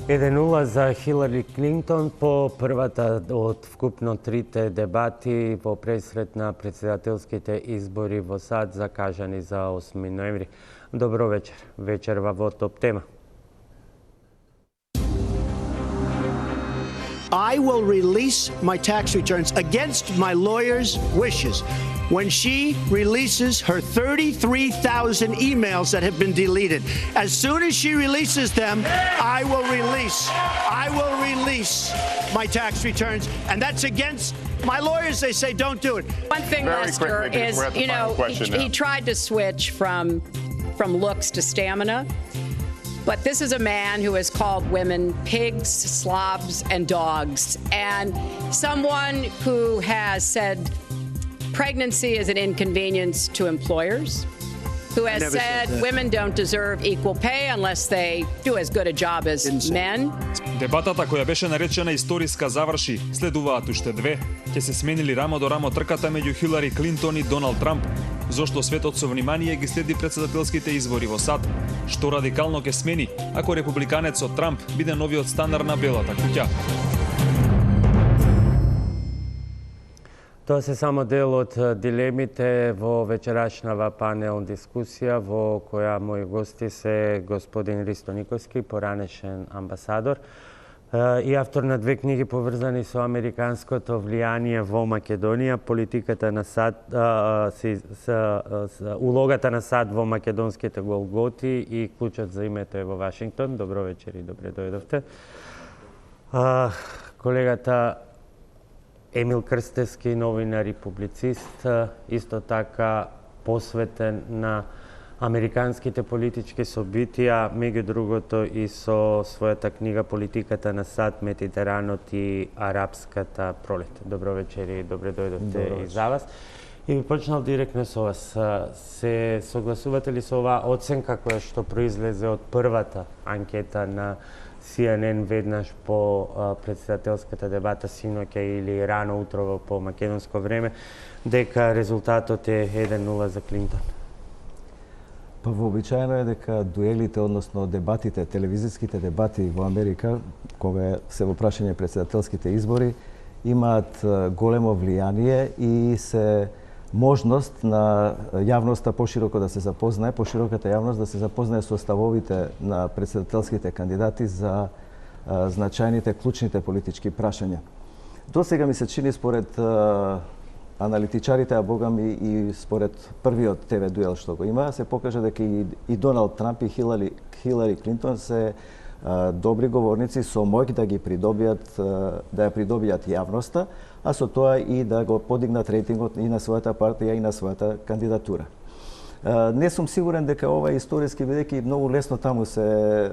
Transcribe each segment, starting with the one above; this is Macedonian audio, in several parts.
1:0 за Хилари Клинтон по првата од вкупно трите дебати во пресред на председателските избори во САД закажани за 8 ноември. Добро вечер. Вечерва во Топ тема. I will release my tax returns against my lawyer's wishes when she releases her 33,000 emails that have been deleted. As soon as she releases them, I will release my tax returns, and that's against my lawyers. They say don't do it. One thing, Lester, is, he tried to switch from looks to stamina. But this is a man who has called women pigs, slobs, and dogs, and someone who has said pregnancy is an inconvenience to employers, who has said women don't deserve equal pay unless they do as good a job as men. Дебатата која беше наречена историска заврши, следуваат уште две. Ќе се сменили рамо до рамо трката меѓу Хилари Клинтон и Доналд Трамп. Зошто светот со внимание ги следи председателските избори во САД? Што радикално ќе смени ако републиканецот Трамп биде новиот станар на Белата куќа? Тоа се само дел од дилемите во вечерашнава панел дискусија во која мои гости се господин Ристо Николски, поранешен амбасадор и автор на две книги поврзани со американското влијание во Македонија, политиката на САД, улогата на САД во македонските голготи и клучот за името е во Вашингтон. Добро вечер и добре дојдовте. Колегата Емил Крстевски, новинар и публицист, исто така посветен на американските политички собитија, меѓу другото и со својата книга Политиката на САД, Медитеранот и арапската пролет. Добро вечер и добре дојдовте и за вас. И би почнал директно со вас. Се согласувате ли со оваа оценка која што произлезе од првата анкета на CNN веднаш по председателската дебата синоќа или рано утрово по македонско време, дека резултатот е 1:0 за Клинтон? Па вообичаено е дека дуелите, односно дебатите, телевизиските дебати во Америка, кога се во прашање председателските избори, имаат големо влијание и се можност на јавноста пошироко да се запознае, пошироката јавност да се запознае со ставовите на председателските кандидати за значајните, клучните политички прашања. До сега ми се чини според аналитичарите, а богами и според првиот ТВ дуел што го има, се покажа дека и Доналд Трамп и Хилари Клинтон се добри говорници со моќ да ги придобијат, да ја придобијат јавноста, а со тоа и да го подигнат рейтингот и на својата партија и на својата кандидатура. Не сум сигурен дека ова е историски, бидејќи многу лесно таму се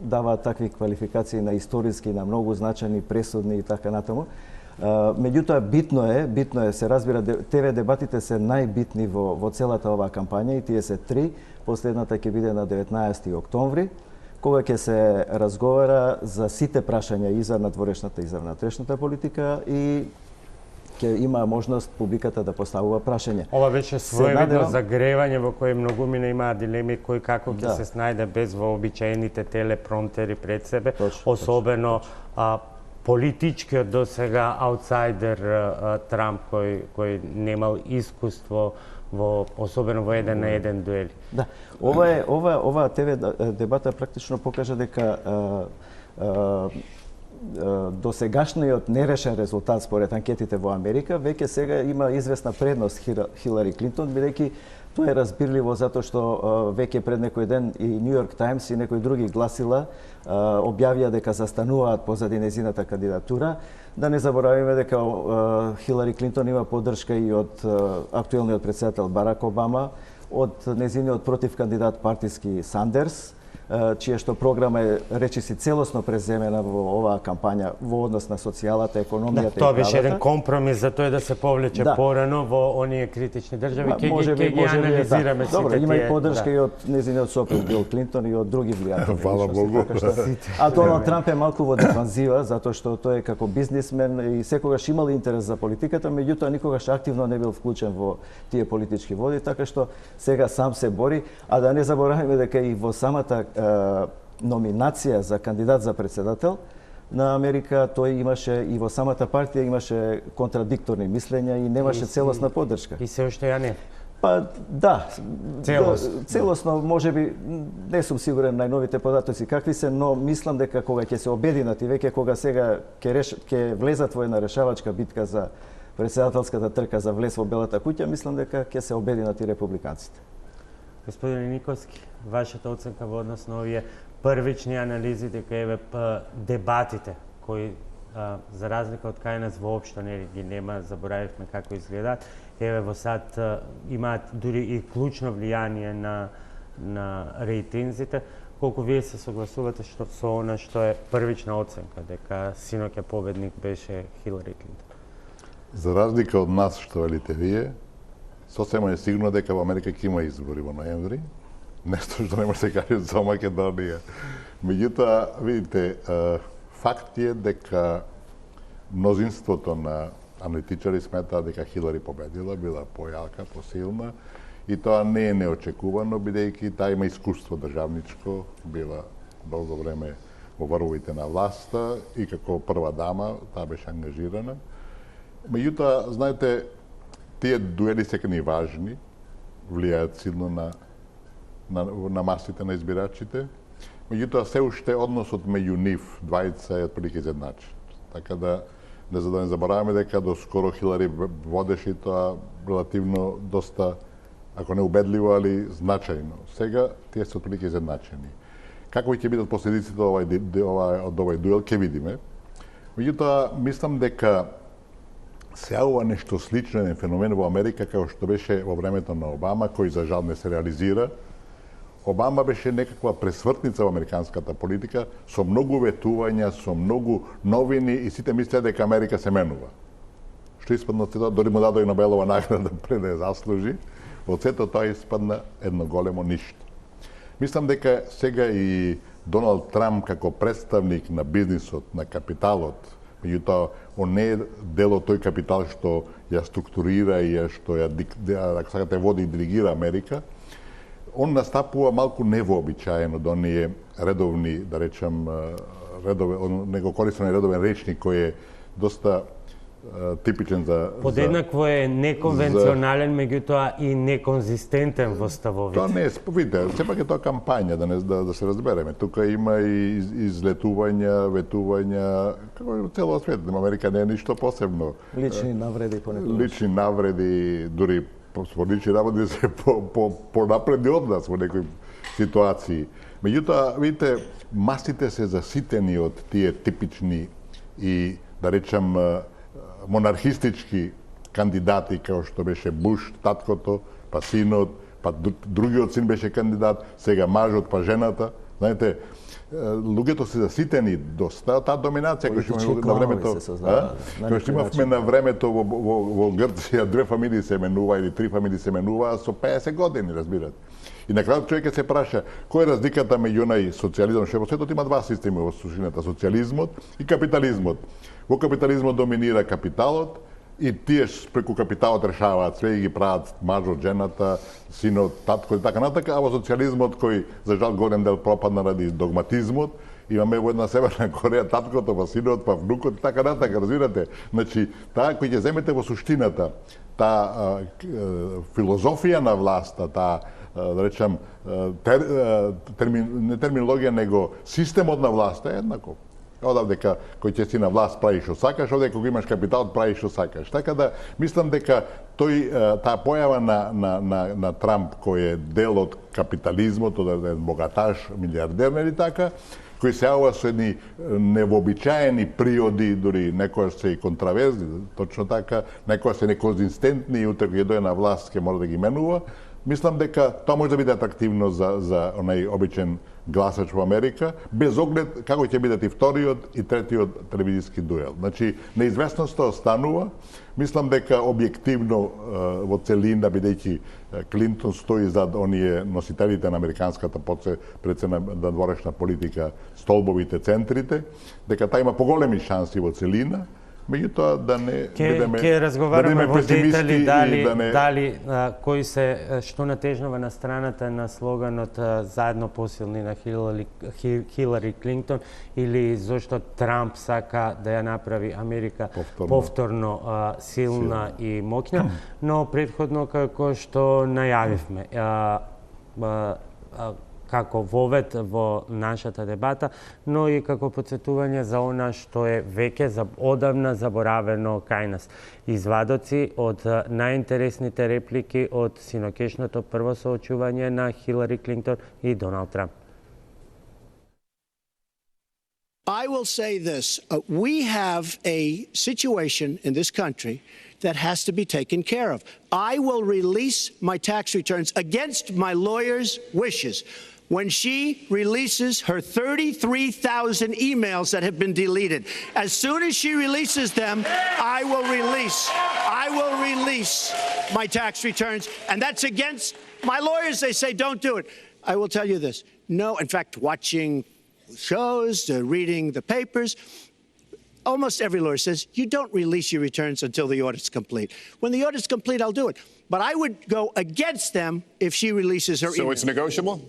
даваат такви квалификации на историски, на многу значајни, пресудни и така натаму. Меѓутоа битно е, се разбира, ТВ дебатите се најбитни во целата оваа кампања и тие се три. Последната ќе биде на 19 октомври, кога ќе се разговара за сите прашања и за надворешната и за внатрешната политика и ќе има можност публиката да поставува прашања. Ова беше своевидно загревање во кој многумина имаа дилеми кој како ќе се снајде без вообичаените телепромтери пред себе, особено политичкиот досега аутсайдер Трамп кој немал искуство особено во 1-1 дуели. Да, ова ТВ дебата практично покажа дека досегашниот нерешен резултат според анкетите во Америка веќе сега има известна предност Хилари Клинтон, бидејќи тоа е разбирливо затоа што веќе пред некој ден и Нью Йорк Таймс и некои други гласила објавија дека застануваат позади незината кандидатура. Да не заборавиме дека Хилари Клинтон има поддршка и од актуелниот председател Барак Обама, од незиниот против кандидат партиски Сандерс, чија што програма е речиси целосно преземена во оваа кампања во однос на социјалата, економијата и правата. Тоа беше еден компромис за тоа да се повлече порано во оние критични држави. Ќе ги анализираме сите тие. Добро, има и поддршка и од незиниот сопруг Бил Клинтон и од други влијатели. Фала Богу. А Доналд Трамп е малку во дефанзива, затоа што тој е како бизнисмен и секогаш имал интерес за политиката, меѓутоа никогаш активно не бил вклучен во тие политички води, така што сега сам се бори, а да не забораваме дека и во самата номинација за кандидат за председател на Америка, тој имаше и во самата партија имаше контрадикторни мислења и немаше целосна поддршка. И се уште ја не. Па да, целосно можеби не сум сигурен најновите податоци какви се, но мислам дека кога ќе се обединат и веќе кога сега ќе влезат во една решавачка битка за председателската трка за влез во Белата куќа, мислам дека ќе се обединат и републиканците. Господин Николски, вашата оценка во однос на овие првични анализи дека еве дебатите кои за разлика од кај нас воопшто не ги нема, заборавивме како изгледаат, еве во САД имаат дури и клучно влијание на рейтинзите. Колку вие се согласувате со она што е првична оценка дека синоќа победник беше Хилари Клинтон? За разлика од нас што велите вие, сосема е сигурно дека во Америка ќе има избори во ноември. Нешто што не може да се каже за Македонија. Меѓутоа, видите, факт е дека мнозинството на аналитичари сметаат дека Хилари победила, била појалка, посилна, и тоа не е неочекувано, бидејќи таа има искуство државничко, била долго време во врвовите на власта и како прва дама, таа беше ангажирана. Меѓутоа, знаете, тие дуели се ни важни, влијаат силно на масите на избирачите. Меѓутоа, се уште односот меѓу нив двајца е отприлike изедначен. Така да не забораваме дека до скоро Хилари водеше и тоа релативно доста, ако не убедливо, али значајно. Сега тие се отприлike изедначени. Како ќе бидат последиците од овој дуел, ќе видиме. Меѓутоа, мислам дека се јавува нешто слично, еден феномен во Америка, како што беше во времето на Обама, кој за жал не се реализира. Обама беше некаква пресвртница во американската политика, со многу ветувања, со многу новини и сите мислеа дека Америка се менува. Што испадна тоа, дори му дадоа и Нобелова награда пред да ја заслужи, од сето тоа испадна едно големо ништо. Мислам дека сега и Доналд Трамп како представник на бизнисот, на капиталот, меѓутоа он не е дел од тој капитал што ја структурира и што ја, ако сакате, води и диригира Америка, он настапува малку невообичаено до оние редовни, да речем, него користен редовен речник кој е доста типичен за... Подеднакво е неконвенционален, меѓутоа и неконзистентен во ставовите. Тоа не е, видите, сепак е тоа кампања, да се разбереме. Тука има и излетувања, ветувања, како и цело свет. Америка не е ништо посебно. Лични навреди понекогаш. Лични навреди, дури според лични навреди се понапредни од нас во некои ситуации. Меѓутоа, видите, масите се заситени од тие типични и, да речем, монархистички кандидати, како што беше Буш, таткото, па синот, па другиот син беше кандидат, сега мажот, па жената. Знаете, луѓето се заситени доста, таа доминација која што имаме на времето, која што имавме на времето во Грција, 2 фамилии се менува или 3 фамилии се менува со 50 години, разбирате. И на крајот човек се праша која е разликата меѓу онај социјализам, што во светот има 2 системи во сушината, социјализмот и капитализмот. Во капитализмот доминира капиталот и тие преку капиталот решаваат све и ги прават мажот, жената, синот, татко и така натака, а во социјализмот кој за жал голем дел пропадна ради догматизмот, имаме во една Северна Кореја таткото, па синот, па внукот и така натака, разбирате? Значи, таа кој ќе земете во суштината, таа филозофија на власта, таа да речам не терминологија, него системот на власта е еднаков. Одавде кој ќе си на власт прави што сакаш, овде кога имаш капитал прави што сакаш. Така да мислам дека таа појава на Трамп кој е дел од капитализмот, од еден богаташ, милиардер или така, кој се јавува со едни невообичаени приоди, дури некојаш се и контраверзни, точно така, некојаш се неконзистентни и утре кога дојде на власт ќе мора да ги менува. Мислам дека тоа може да биде атрактивно за онај обичен гласач во Америка, без оглед како ќе бидат и вториот и третиот телевизиски дуел. Значи, неизвестноста останува. Мислам дека објективно во целина, бидејќи Клинтон стои зад оние носителите на американската председна дворешна политика, столбовите, центрите, дека таа има поголеми шанси во целина, Меѓутоа да не Ке разговараме во детали дали кој се што натежнува на страната на слоганот заедно посилни на Хилари Клинтон или зошто Трамп сака да ја направи Америка повторно силна и моќна, но претходно како што најавивме како вовед во нашата дебата, но и како подсетување за она што е веќе одавна заборавено кај нас. Извадоци од најинтересните реплики од синокешното прво соочување на Хилари Клинтон и Доналд Трамп. I will say this. We have a situation in this country that has to be taken care of. I will release my tax returns against my lawyer's wishes when she releases her 33,000 emails that have been deleted. As soon as she releases them, I will release my tax returns, and that's against my lawyers. They say don't do it. I will tell you this. No, in fact, watching shows, reading the papers, almost every lawyer says you don't release your returns until the audit's complete. When the audit's complete, I'll do it. But I would go against them if she releases her email. So it's negotiable?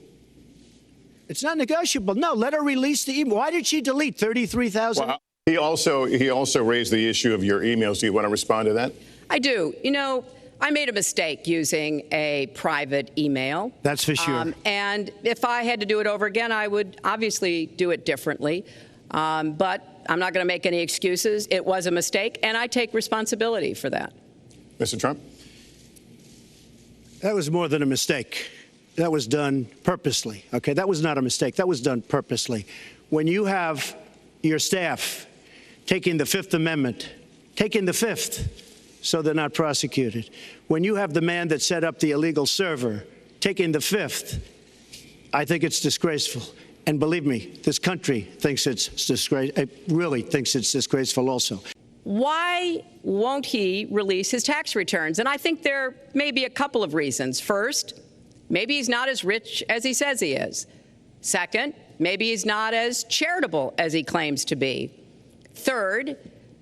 It's not negotiable. No, let her release the email. Why did she delete 33,000? Well, he also raised the issue of your emails. Do you want to respond to that? I do. You know, I made a mistake using a private email. That's for sure. And if I had to do it over again, I would obviously do it differently. But I'm not going to make any excuses. It was a mistake, and I take responsibility for that. Mr. Trump? That was more than a mistake. That was done purposely. Okay, that was not a mistake. That was done purposely. When you have your staff taking the Fifth Amendment, taking the Fifth, so they're not prosecuted. When you have the man that set up the illegal server taking the Fifth, I think it's disgraceful. And believe me, this country thinks it's disgraceful. It really thinks it's disgraceful also. Why won't he release his tax returns? And I think there may be a couple of reasons. First, maybe he's not as rich as he says he is. Second, maybe he's not as charitable as he claims to be. Third,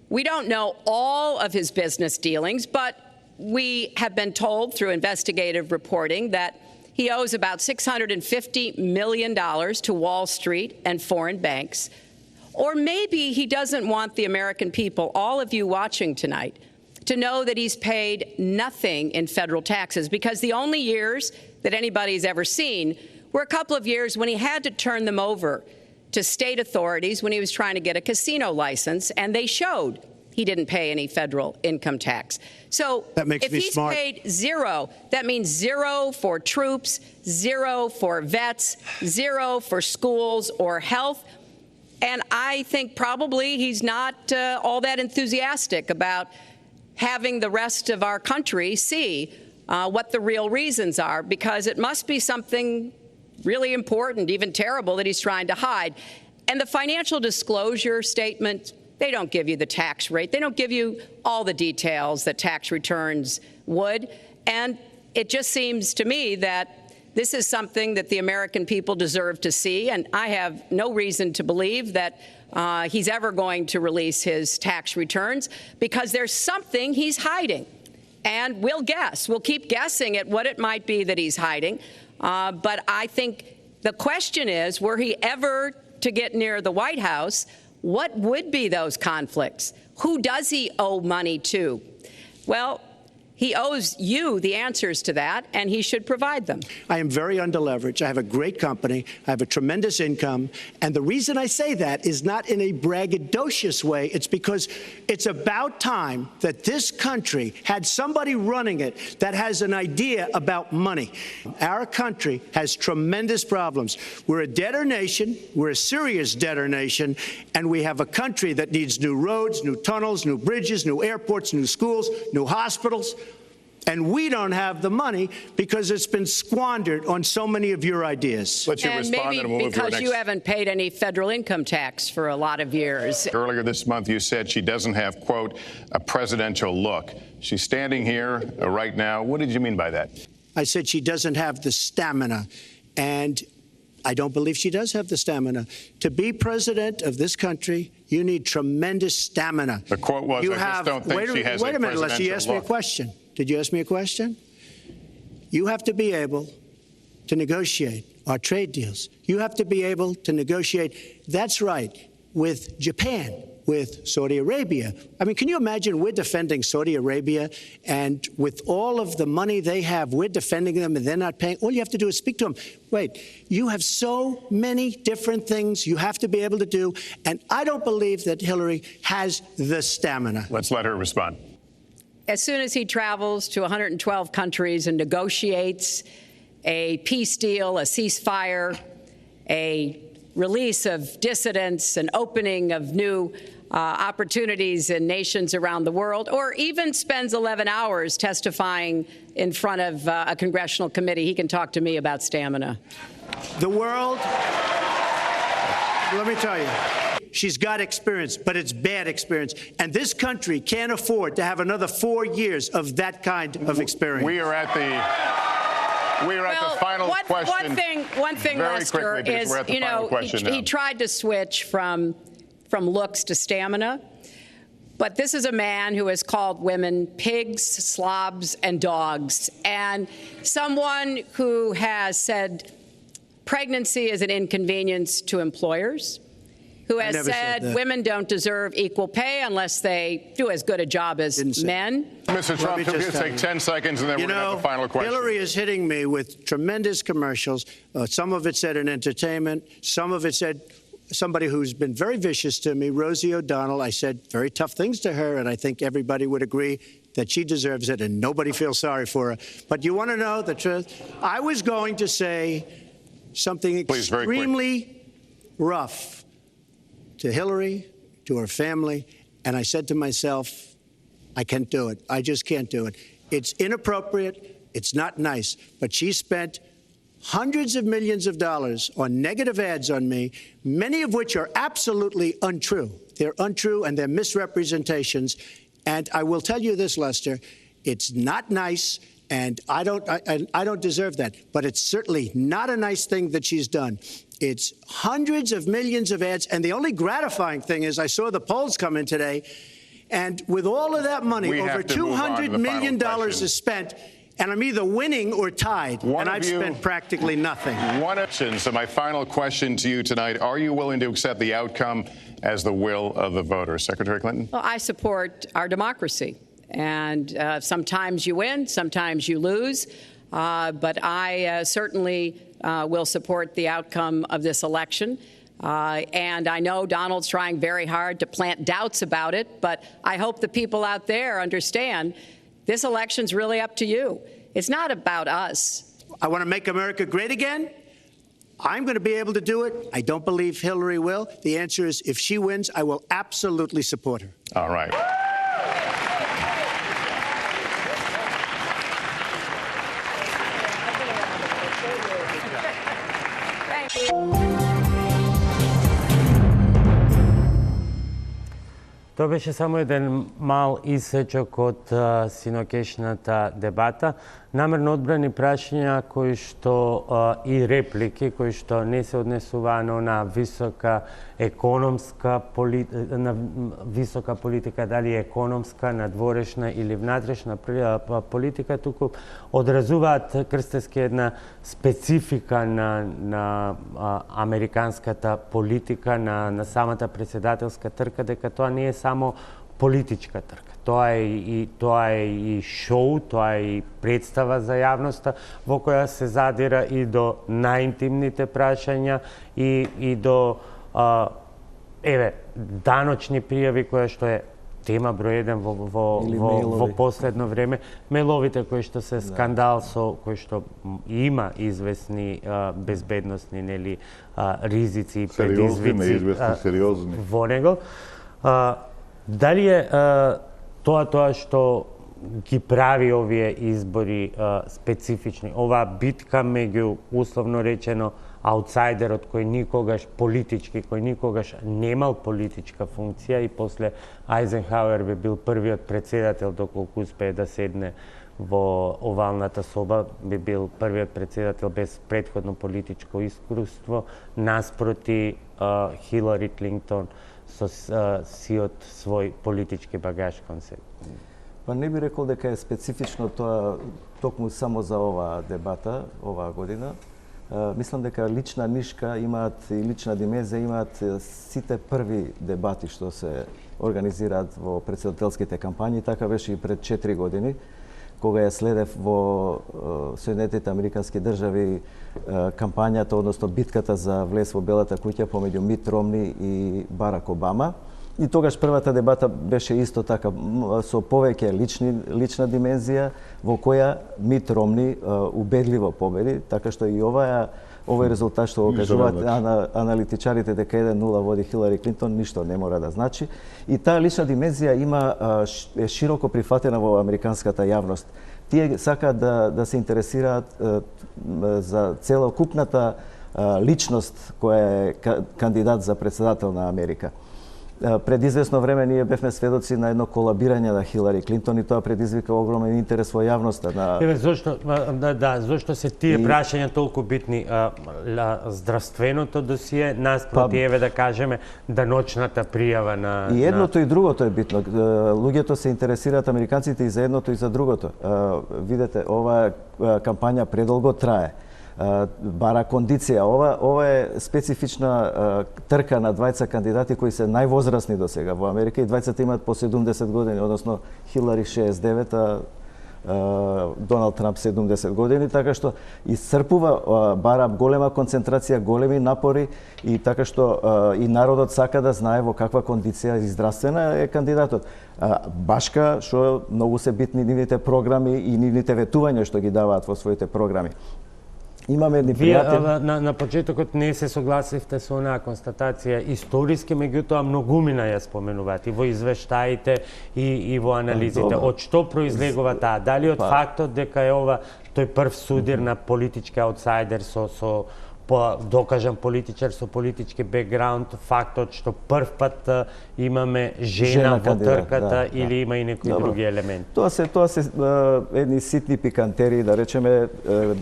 we don't know all of his business dealings, but we have been told through investigative reporting that he owes about $650 million to Wall Street and foreign banks. Or maybe he doesn't want the American people, all of you watching tonight, to know that he's paid nothing in federal taxes, because the only years that anybody's ever seen were a couple of years when he had to turn them over to state authorities when he was trying to get a casino license, and they showed he didn't pay any federal income tax. So if he's paid zero, that means zero for troops, zero for vets, zero for schools or health. And I think probably he's not all that enthusiastic about having the rest of our country see what the real reasons are, because it must be something really important, even terrible, that he's trying to hide. And the financial disclosure statement, they don't give you the tax rate. They don't give you all the details that tax returns would. And it just seems to me that this is something that the American people deserve to see. And I have no reason to believe that he's ever going to release his tax returns, because there's something he's hiding. And we'll keep guessing at what it might be that he's hiding. But I think the question is, were he ever to get near the White House, what would be those conflicts? Who does he owe money to? Well, he owes you the answers to that, and he should provide them. I am very underleveraged. I have a great company. I have a tremendous income. And the reason I say that is not in a braggadocious way. It's because it's about time that this country had somebody running it that has an idea about money. Our country has tremendous problems. We're a debtor nation. We're a serious debtor nation. And we have a country that needs new roads, new tunnels, new bridges, new airports, new schools, new hospitals. And we don't have the money because it's been squandered on so many of your ideas. Let you respond, and we'll move to our next. Because you haven't paid any federal income tax for a lot of years. Earlier this month, you said she doesn't have, quote, a presidential look. She's standing here right now. What did you mean by that? I said she doesn't have the stamina. And I don't believe she does have the stamina. To be president of this country, you need tremendous stamina. The quote was, I just don't think she has a presidential look. Wait a minute, Lester, you asked me a question. Did you ask me a question? You have to be able to negotiate our trade deals. You have to be able to negotiate, that's right, with Japan, with Saudi Arabia. I mean, can you imagine we're defending Saudi Arabia, and with all of the money they have, we're defending them and they're not paying? All you have to do is speak to them. Wait, you have so many different things you have to be able to do, and I don't believe that Hillary has the stamina. Let's let her respond. As soon as he travels to 112 countries and negotiates a peace deal, a ceasefire, a release of dissidents, an opening of new opportunities in nations around the world, or even spends 11 hours testifying in front of a congressional committee, he can talk to me about stamina. The world, let me tell you, she's got experience, but it's bad experience. And this country can't afford to have another 4 years of that kind of experience. We are at the final question. One thing, Lester, is, you know, he tried to switch from looks to stamina. But this is a man who has called women pigs, slobs, and dogs. And someone who has said pregnancy is an inconvenience to employers, who has said women don't deserve equal pay unless they do as good a job as men. Mr. Trump, we'll take 10 seconds and then we're going to have the final question. Hillary is hitting me with tremendous commercials. Some of it said in entertainment. Some of it said somebody who's been very vicious to me, Rosie O'Donnell. I said very tough things to her, and I think everybody would agree that she deserves it, and nobody feels sorry for her. But you want to know the truth? I was going to say something extremely rough to Hillary, to her family, and I said to myself, I can't do it. I just can't do it. It's inappropriate. It's not nice. But she spent hundreds of millions of dollars on negative ads on me, many of which are absolutely untrue. They're untrue and they're misrepresentations. And I will tell you this, Lester, it's not nice, and I don't deserve that. But it's certainly not a nice thing that she's done. It's hundreds of millions of ads, and the only gratifying thing is I saw the polls come in today, and with all of that money, over $200 million is spent, and I'm either winning or tied, and I've spent practically nothing. So my final question to you tonight, are you willing to accept the outcome as the will of the voters? Secretary Clinton? Well, I support our democracy, and sometimes you win, sometimes you lose, but I certainly will support the outcome of this election. And I know Donald's trying very hard to plant doubts about it, but I hope the people out there understand this election's really up to you. It's not about us. I want to make America great again. I'm going to be able to do it. I don't believe Hillary will. The answer is, if she wins, I will absolutely support her. All right. Тоа беше само еден мал исечок од синокешната дебата. Намерно одбрани прашања кои што и реплики кои што не се однесуваано на висока економска политика, дали економска, надворешна или внатрешна политика, туку одразуваат крстески една специфика на американската политика, на самата председателска трка, дека тоа не е само политичка трка. Тоа е и шоу, тоа е и представа за јавноста во која се задира и до најинтимните прашања и до даночни пријави, која што е тема број 1 во последно време, мејловите кои што се скандал со кои што има известни безбедносни ризици и предизвици во него. Дали е тоа што ги прави овие избори специфични, оваа битка меѓу условно речено аутсайдерот кој никогаш политички, кој никогаш немал политичка функција и после Ајзенхауер би бил првиот председател доколку успее да седне во овалната соба, би бил првиот председател без претходно политичко искуство, наспроти Хилари Клинтон со сиот свој политички багаж кон себе. Па не би рекол дека е специфично тоа токму само за оваа дебата, оваа година. Мислам дека лична нишка имаат и лична димензија имаат сите први дебати што се организираат во председателските кампањи. Така беше и пред 4 години, кога ја следев во Соединетите Американски држави кампањата, односно битката за влез во Белата куќа помеѓу Мит Ромни и Барак Обама. И тогаш првата дебата беше исто така со повеќе лична димензија, во која Мит Ромни убедливо победи, така што и овој резултат што го кажуваат аналитичарите дека 1-0 води Хилари Клинтон, ништо не мора да значи. И таа лична димензија е широко прифатена во американската јавност. Тие сакаат да се интересираат за целокупната личност која е кандидат за председател на Америка. Пред известно време ние бевме сведоци на едно колабирање на Хилари Клинтон и тоа предизвика огромен интерес во јавноста. Зошто се тие прашања толку битни? Здравственото досие, наспроти, еве да кажеме, даночната пријава на... И едното и другото е битно. Луѓето се интересираат, американците, и за едното и за другото. Видете, оваа кампања предолго трае. Бара кондиција. Ова е специфична трка на двајца кандидати кои се највозрасни до сега во Америка и двајцата имаат по 70 години, односно Хилари 69, а Доналд Трамп 70 години, така што исцрпува, бара голема концентрација, големи напори и така што и народот сака да знае во каква кондиција здравствена е кандидатот. Башка што многу се битни нивните програми и нивните ветувања што ги даваат во своите програми. Имаме едни пријатели... На почетокот не се согласивте со онаа констатација историски, меѓутоа многумина ја споменуваат и во извештаите и во анализите. Од што произлегува таа? Дали од фактот дека е ова тој прв судир на политички аутсайдер со докажан политичар со политички бекграунд, фактот што прв пат имаме жена во трката или има и некои други елементи? Тоа се едни ситни пикантерии, да речеме,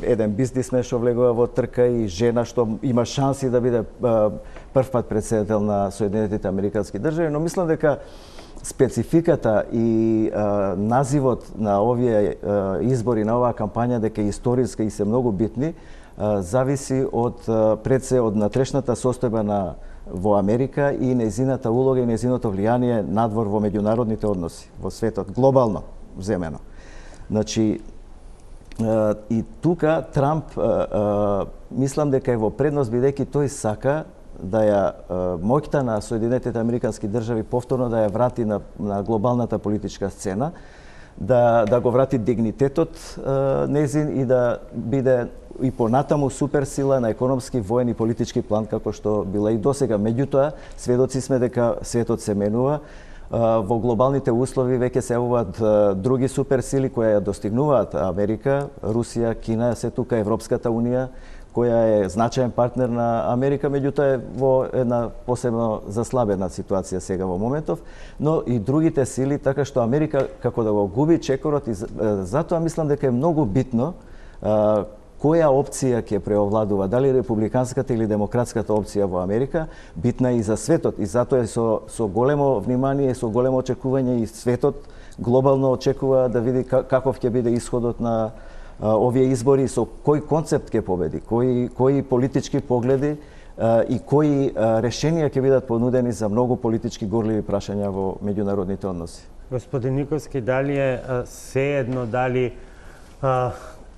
еден бизнисмен што влегува во трка и жена што има шанси да биде прв пат председател на Соединетите Американски држави, но мислам дека спецификата и називот на овие избори, на оваа кампања, дека е историска и се многу битни, зависи од пред се од натрешната состојба во Америка и нејзината улога и нејзиното влијание надвор во меѓународните односи во светот, глобално земено. Значи, и тука Трамп мислам дека е во предност, бидејќи тој сака да ја моќта на Соединетите Американски држави повторно да ја врати на глобалната политичка сцена, да го врати дигнитетот незин и да биде и понатаму суперсила на економски, воен и политички план, како што била и досега. Меѓутоа, сведоци сме дека светот се менува. Во глобалните услови веќе се јавуваат други суперсили кои ја достигнуваат Америка, Русија, Кина, се тука Европската унија, која е значаен партнер на Америка, меѓутоа е во една посебно заслабена ситуација сега во моментов, но и другите сили, така што Америка како да го губи чекорот и затоа мислам дека е многу битно која опција ќе преовладува, дали републиканската или демократската опција во Америка, битна и за светот и затоа е со големо внимание, со големо очекување и светот глобално очекува да види каков ќе биде исходот на овие избори, со кој концепт ќе победи, кои политички погледи и кои решенија ќе бидат понудени за многу политички горливи прашања во меѓународните односи. Господин Николски, дали е сеедно дали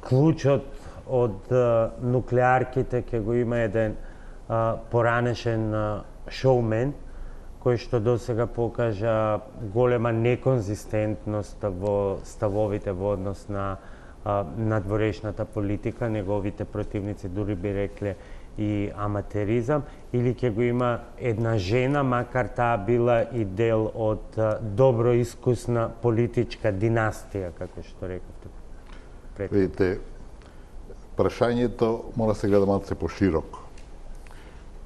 клучот од нуклеарките ќе го има еден поранешен шоумен кој што досега покажа голема неконзистентност во ставовите во однос на надворешната политика, неговите противници дури би рекле и аматеризам, или ќе го има една жена, макар таа била и дел од добро искусна политичка династија, како што рековте. Видите, прашањето мора се гледа малце пошироко.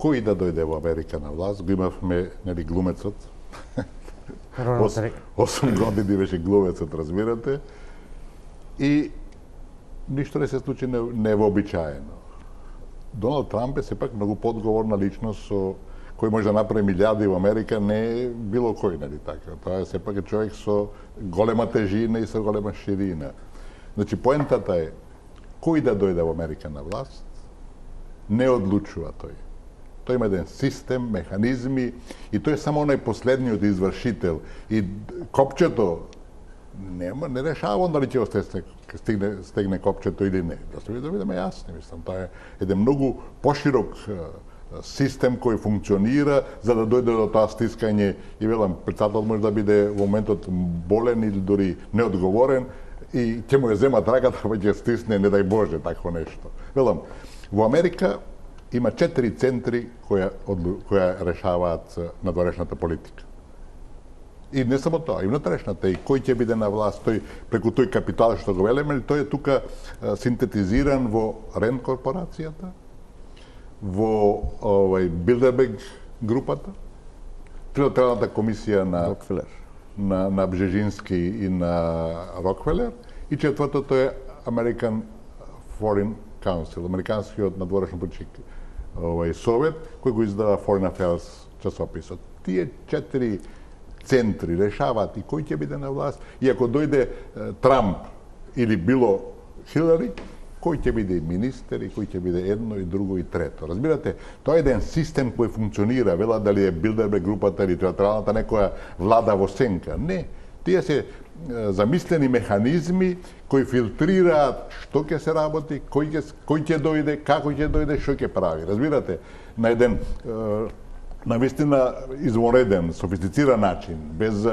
Кој да дојде во Америка на власт? Го имавме, нели, глумецот. 8 години беше глумецот, разбирате. и ништо не се случи невообичаено. Доналд Трамп е сепак многу подговорна личност кој може да направи милиарди во Америка, не е било кој, нели така. Тоа е сепак човек со голема тежина и со голема ширина. Значи, поентата е, кој да дојде во Америка на власт, не одлучува тој. Тој има еден систем, механизми и тој е само онај последниот извршител. И копчето не решава дали ќе стегне копчето или не. Да видиме јасни, мислам. Тоа е еден многу поширок систем кој функционира за да дојде до тоа стискање и велам, председател може да биде во моментот болен или дури неодговорен и ќе му ја земат раката па ќе стисне, не дај Боже, такво нешто. Велам, во Америка има 4 центри која решаваат надворешната политика. И не само тоа, и внатрешната, и кој ќе биде на власт, тој преку тој капитал што го велеме, тој е тука синтетизиран во Рен корпорацијата, во Билдерберг групата, Трилатералната комисија на Бжежински и на Рокфелер, и четвртото е American Foreign Council, Американскиот надворешно политички совет, кој го издава Foreign Affairs часописот. Тие 4 центри решаваат и кој ќе биде на власт, и ако дојде Трамп или било Хилари, кој ќе биде министер и кој ќе биде едно и друго и трето. Разбирате, тоа е еден систем кој функционира, вела дали е Билдерберг групата или театралната некоја влада во сенка. Не, тие се замислени механизми кои филтрираат што ќе се работи, кој ќе дојде, како ќе дојде, што ќе прави. Разбирате, на еден навистина извонреден, софистициран начин, без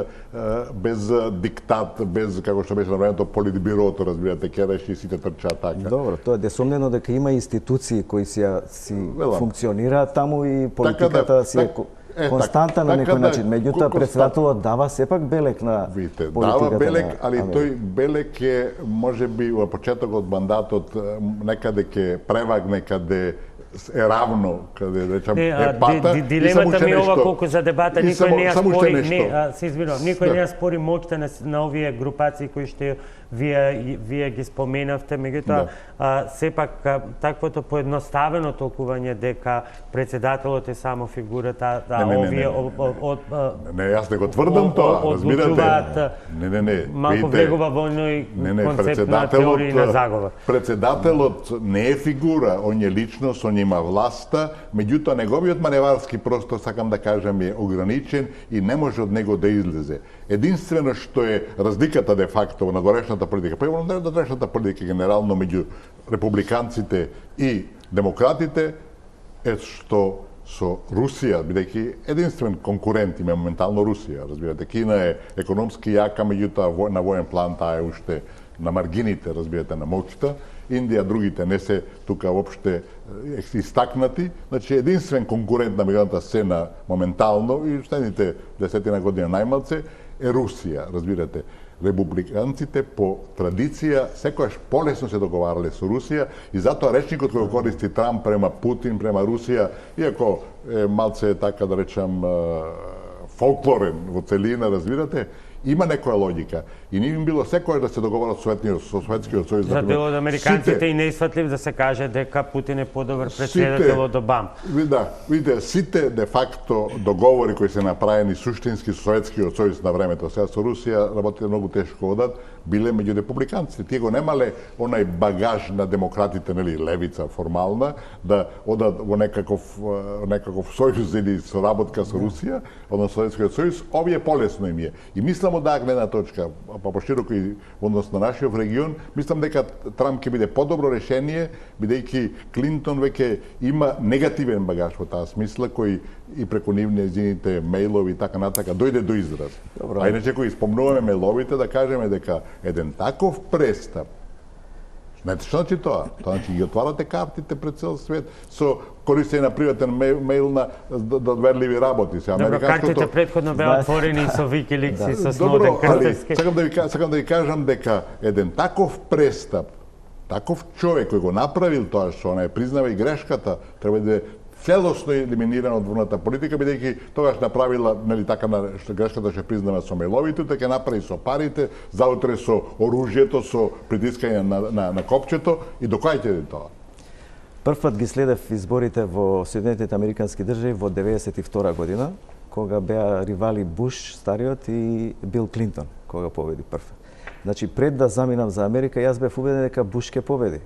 диктат, без, како што беше на времето, политбирото, разбирате, ќе реши сите трчаат така. Добро, тоа е несомнено дека има институции кои си функционираат таму и политиката си е константа на некој начин. Меѓутоа, председателот дава сепак белек на политиката. Дава белек, али тој белек е, може би, во почетокот мандатот, некаде ќе превагне, каде е равно, каде речам е пата. Дилемата ми е ова колку за дебата никој не ја спори, се извинувам, никој не ја спори моќта на овие групации кои што вие ги споменавте, меѓутоа сепак таквото поедноставено толкување дека председателот е само фигурата, овие не, јас не го тврдам тоа, разбирате. Не, малку влегува во оној концепт на теорија на заговор. Председателот не е фигура, он е личност, он има власта, меѓутоа неговиот маневарски простор, сакам да кажам, е ограничен и не може од него да излезе. Единствено што е разликата де факто на надворешната политика, па и на надворешната политика генерално меѓу републиканците и демократите, е што со Русија, бидејќи единствен конкурент има моментално Русија, разбирате, Кина е економски јака, меѓутоа на воен план таа е уште на маргините, разбирате, на моќта. Индија, другите не се тука воопште истакнати. Значи, единствен конкурент на меѓународната сцена моментално и следните 10 години најмалце е Русија, разбирате. Републиканците по традиција секогаш полесно се договарале со Русија и затоа речникот кој го користи Трамп према Путин, према Русија, иако е малце така да речам фолклорен во целина, разбирате, има некоја логика. И не им било секој да се договорат со Советскиот сојуз. За дел од американците и неисфатлив да се каже дека Путин е подобар председател од Обама. Да, видите, сите де факто договори кои се направени суштински со Советскиот сојуз на времето, сега со Русија работите многу тешко одат, биле меѓу републиканците. Тие го немале онај багаж на демократите, нели, левица формална, да одат во некаков сојуз или соработка со Русија, односно Советскиот сојуз, овие полесно им е. И мислам од таа гледна точка, па пошироко и однос на нашиот регион, мислам дека Трамп ќе биде подобро решение, бидејќи Клинтон веќе има негативен багаж во таа смисла, кој и преку нивните мејлови и така натака дојде до израз. А иначе кој спомнуваме мејловите, да кажеме дека еден таков престап, знаете што значи тоа? Тоа значи ги отварате картите пред цел свет со користење на приватен мејл на доверливи работи. Добро, картите предходно беа отворени со Wikileaks и со Snowden картески. Сакам да ви кажам дека еден таков престап, таков човек кој го направил тоа што не признава и грешката, треба да целосно елиминирана од внатната политика, бидејќи тогаш направила, нели така, што грешката ќе признава со мејловите, ќе направи со парите, заутре со оружјето, со притискање на копчето и до кај ќе иде тоа? Прв пат ги следев изборите во Соединетите Американски држави во 92 година, кога беа ривали Буш стариот и Бил Клинтон, кога победи прв. Значи, пред да заминам за Америка, јас бев убеден дека Буш ќе победи.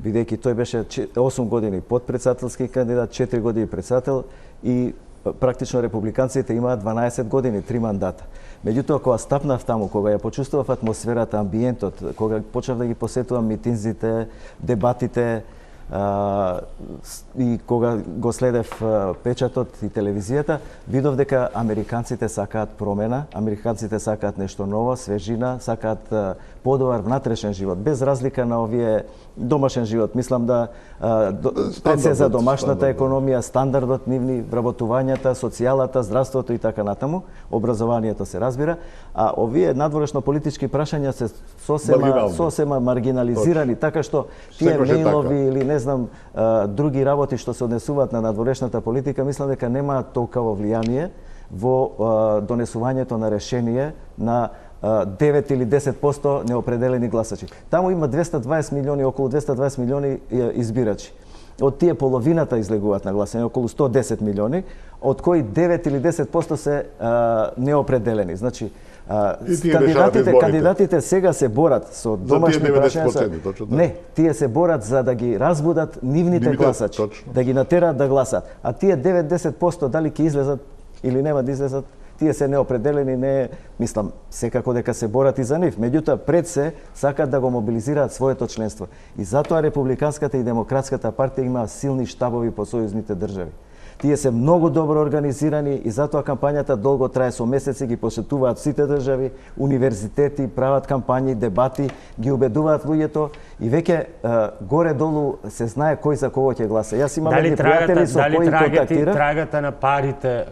Бидејќи тој беше 8 години подпредседателски кандидат, 4 години председател и практично републиканците имаат 12 години, 3 мандата. Меѓутоа, кога стапнав таму, кога ја почувствував атмосферата, амбиентот, кога почнав да ги посетувам митинзите, дебатите, и кога го следев печатот и телевизијата, видов дека американците сакаат промена, американците сакаат нешто ново, свежина, сакаат подобар внатрешен живот, без разлика на овие домашен живот. Мислам да пред се за домашната економија, стандардот нивни, вработувањата, социјалата, здравството и така натаму, образованието се разбира, а овие надворешно политички прашања се сосема маргинализирани, така што тие мејлови или не знам други работи што се однесуваат на надворешната политика, мислам дека немаат толкаво влијание во донесувањето на решение на 9 или 10% неопределени гласачи. Таму има 220 милиони, околу 220 милиони избирачи. Од тие половината излегуваат на гласање, околу 110 милиони, од кои 9 или 10% се неопределени. Значи, кандидатите сега се борат со домашни прашања. Не, тие се борат за да ги разбудат нивните гласачи, да ги натераат да гласат. А тие 9-10% дали ќе излезат или нема да излезат, тие се неопределени, не, мислам, секако дека се борат и за нив. Меѓутоа, пред се, сакат да го мобилизираат своето членство. И затоа Републиканската и Демократската партија има силни штабови по сојузните држави. Тие се многу добро организирани и затоа кампањата долго трае, со месеци ги посетуваат сите држави, универзитети, прават кампањи, дебати, ги убедуваат луѓето и веќе горе-долу се знае кој за кого ќе гласа. Јас имам едни пријатели со кои контактирам. Дали трагата на парите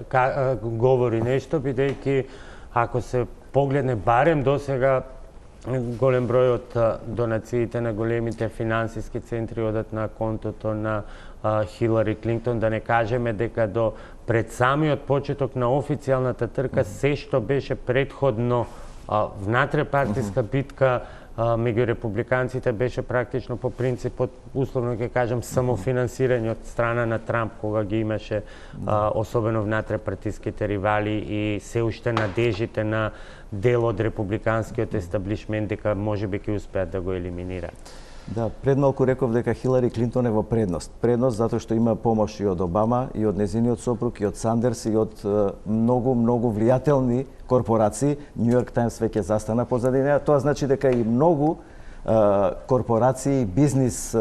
говори нешто, бидејќи ако се погледне барем досега голем број од донациите на големите финансиски центри одат на контото на Хилари Клинтон, да не кажеме дека до пред самиот почеток на официјалната трка се што беше предходно внатре-партиска битка меѓу републиканците беше практично по принципот, условно ќе кажам, самофинансирање од страна на Трамп, кога ги имаше особено внатре-партиските ривали и се уште надежите на дел од републиканскиот естаблишмент дека можеби ќе успеат да го елиминираат. Да, пред малку реков дека Хилари Клинтон е во предност. Предност затоа што има помош и од Обама, и од незиниот сопруг, и од Сандерс, и од многу влијателни корпорации. Нью Йорк Таймс веќе застана позади неа. Тоа значи дека и многу корпорации, бизнис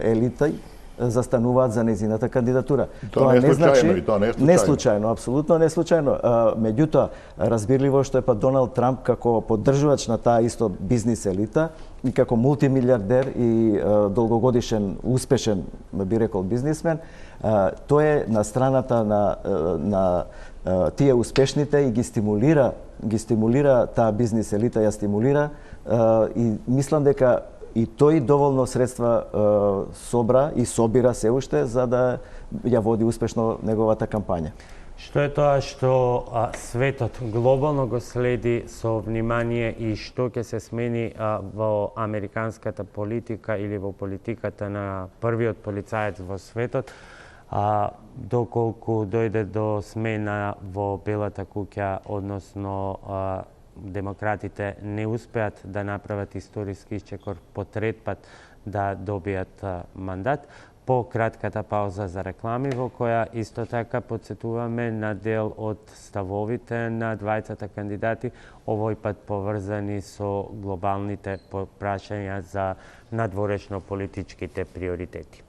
елита застануваат за незината кандидатура. Тоа не значи не случајно, апсолутно не случајно. Меѓутоа, разбирливо што е па Доналд Трамп како поддржувач на таа исто бизнис елита и како мултимилиардер и долгогодишен успешен, би рекол, бизнисмен, тој е на страната на тие успешните и ги стимулира таа бизнис елита, ја стимулира и мислам дека и тој доволно средства собра и собира се уште за да ја води успешно неговата кампања. Што е тоа што светот глобално го следи со внимание и што ќе се смени во американската политика или во политиката на првиот полицаец во светот, доколку дојде до смена во Белата куќа, односно демократите не успеат да направат историски исчекор по трет пат да добијат мандат, по кратката пауза за реклами во која исто така подсетуваме на дел од ставовите на двајцата кандидати, овој пат поврзани со глобалните прашања за надворешно политичките приоритети.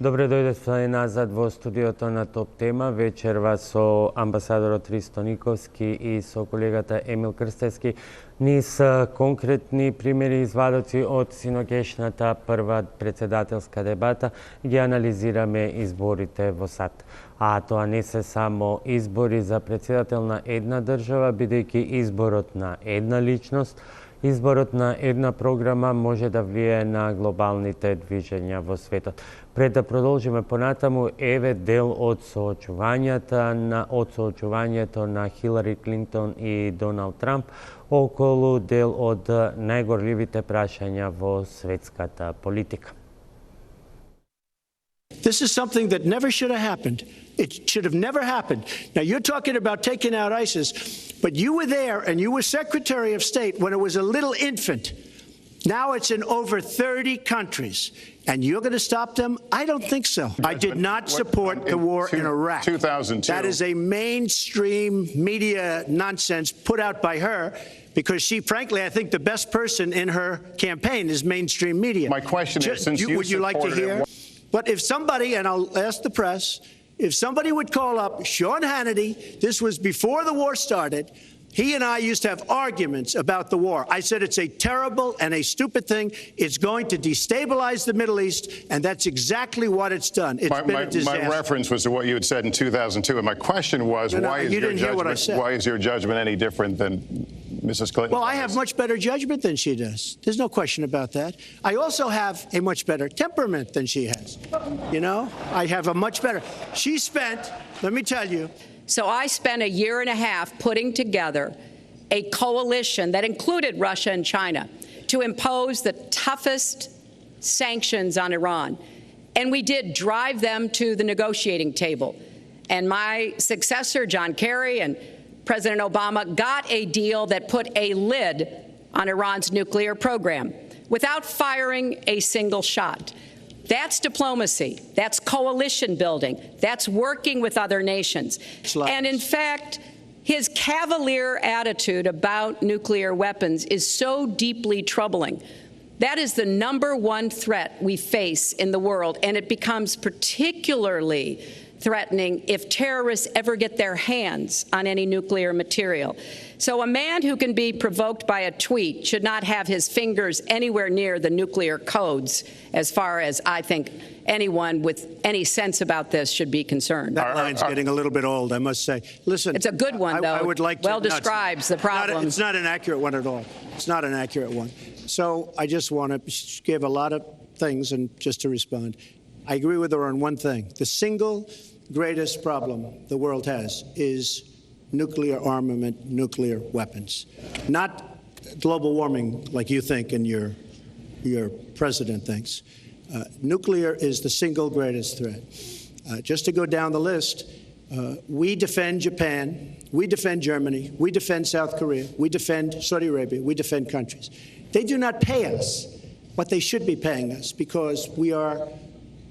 Добре дојдете назад во студиото на Топ Тема. Вечерва со амбасадорот Ристо Никовски и со колегата Емил Крстевски. Низ конкретни примери извадоци од синоќешната прва председателска дебата ги анализираме изборите во САД. А тоа не се само избори за председател на една држава, бидејќи изборот на една личност изборот на една програма може да влие на глобалните движења во светот. Пред да продолжиме понатаму, еве дел од соочувањето на Хилари Клинтон и Доналд Трамп околу дел од најгорливите прашања во светската политика. This is something that never should have happened. It should have never happened. Now, you're talking about taking out ISIS, but you were there and you were Secretary of State when it was a little infant. Now it's in over 30 countries. And you're going to stop them? I don't think so. I did not support the war in Iraq. 2002. That is a mainstream media nonsense put out by her because she, frankly, I think the best person in her campaign is mainstream media. My question is, since you would you like to hear? But if somebody, and I'll ask the press, if somebody would call up Sean Hannity, this was before the war started, he and I used to have arguments about the war. I said it's a terrible and a stupid thing. It's going to destabilize the Middle East, and that's exactly what it's done. It's been a disaster. My reference was to what you had said in 2002, and my question was, why is your judgment any different than Mrs. Clinton? Well, I have much better judgment than she does. There's no question about that. I also have a much better temperament than she has. You know, I have a much better. She spent, let me tell you. So I spent a year and a half putting together a coalition that included Russia and China to impose the toughest sanctions on Iran. And we did drive them to the negotiating table. And my successor, John Kerry, and President Obama got a deal that put a lid on Iran's nuclear program without firing a single shot. That's diplomacy. That's coalition building. That's working with other nations. And in fact, his cavalier attitude about nuclear weapons is so deeply troubling. That is the number one threat we face in the world, and it becomes particularly threatening if terrorists ever get their hands on any nuclear material. So a man who can be provoked by a tweet should not have his fingers anywhere near the nuclear codes, as far as I think anyone with any sense about this should be concerned. That line's getting a little bit old, I must say. Listen, it's a good one, though. I would like to, well describes the problem. It's not an accurate one at all. It's not an accurate one. So I just want to give a lot of things, and just to respond, I agree with her on one thing. The single greatest problem the world has is nuclear armament, nuclear weapons. Not global warming like you think and your president thinks. Nuclear is the single greatest threat. Just to go down the list, we defend Japan, we defend Germany, we defend South Korea, we defend Saudi Arabia, we defend countries. They do not pay us what they should be paying us because we are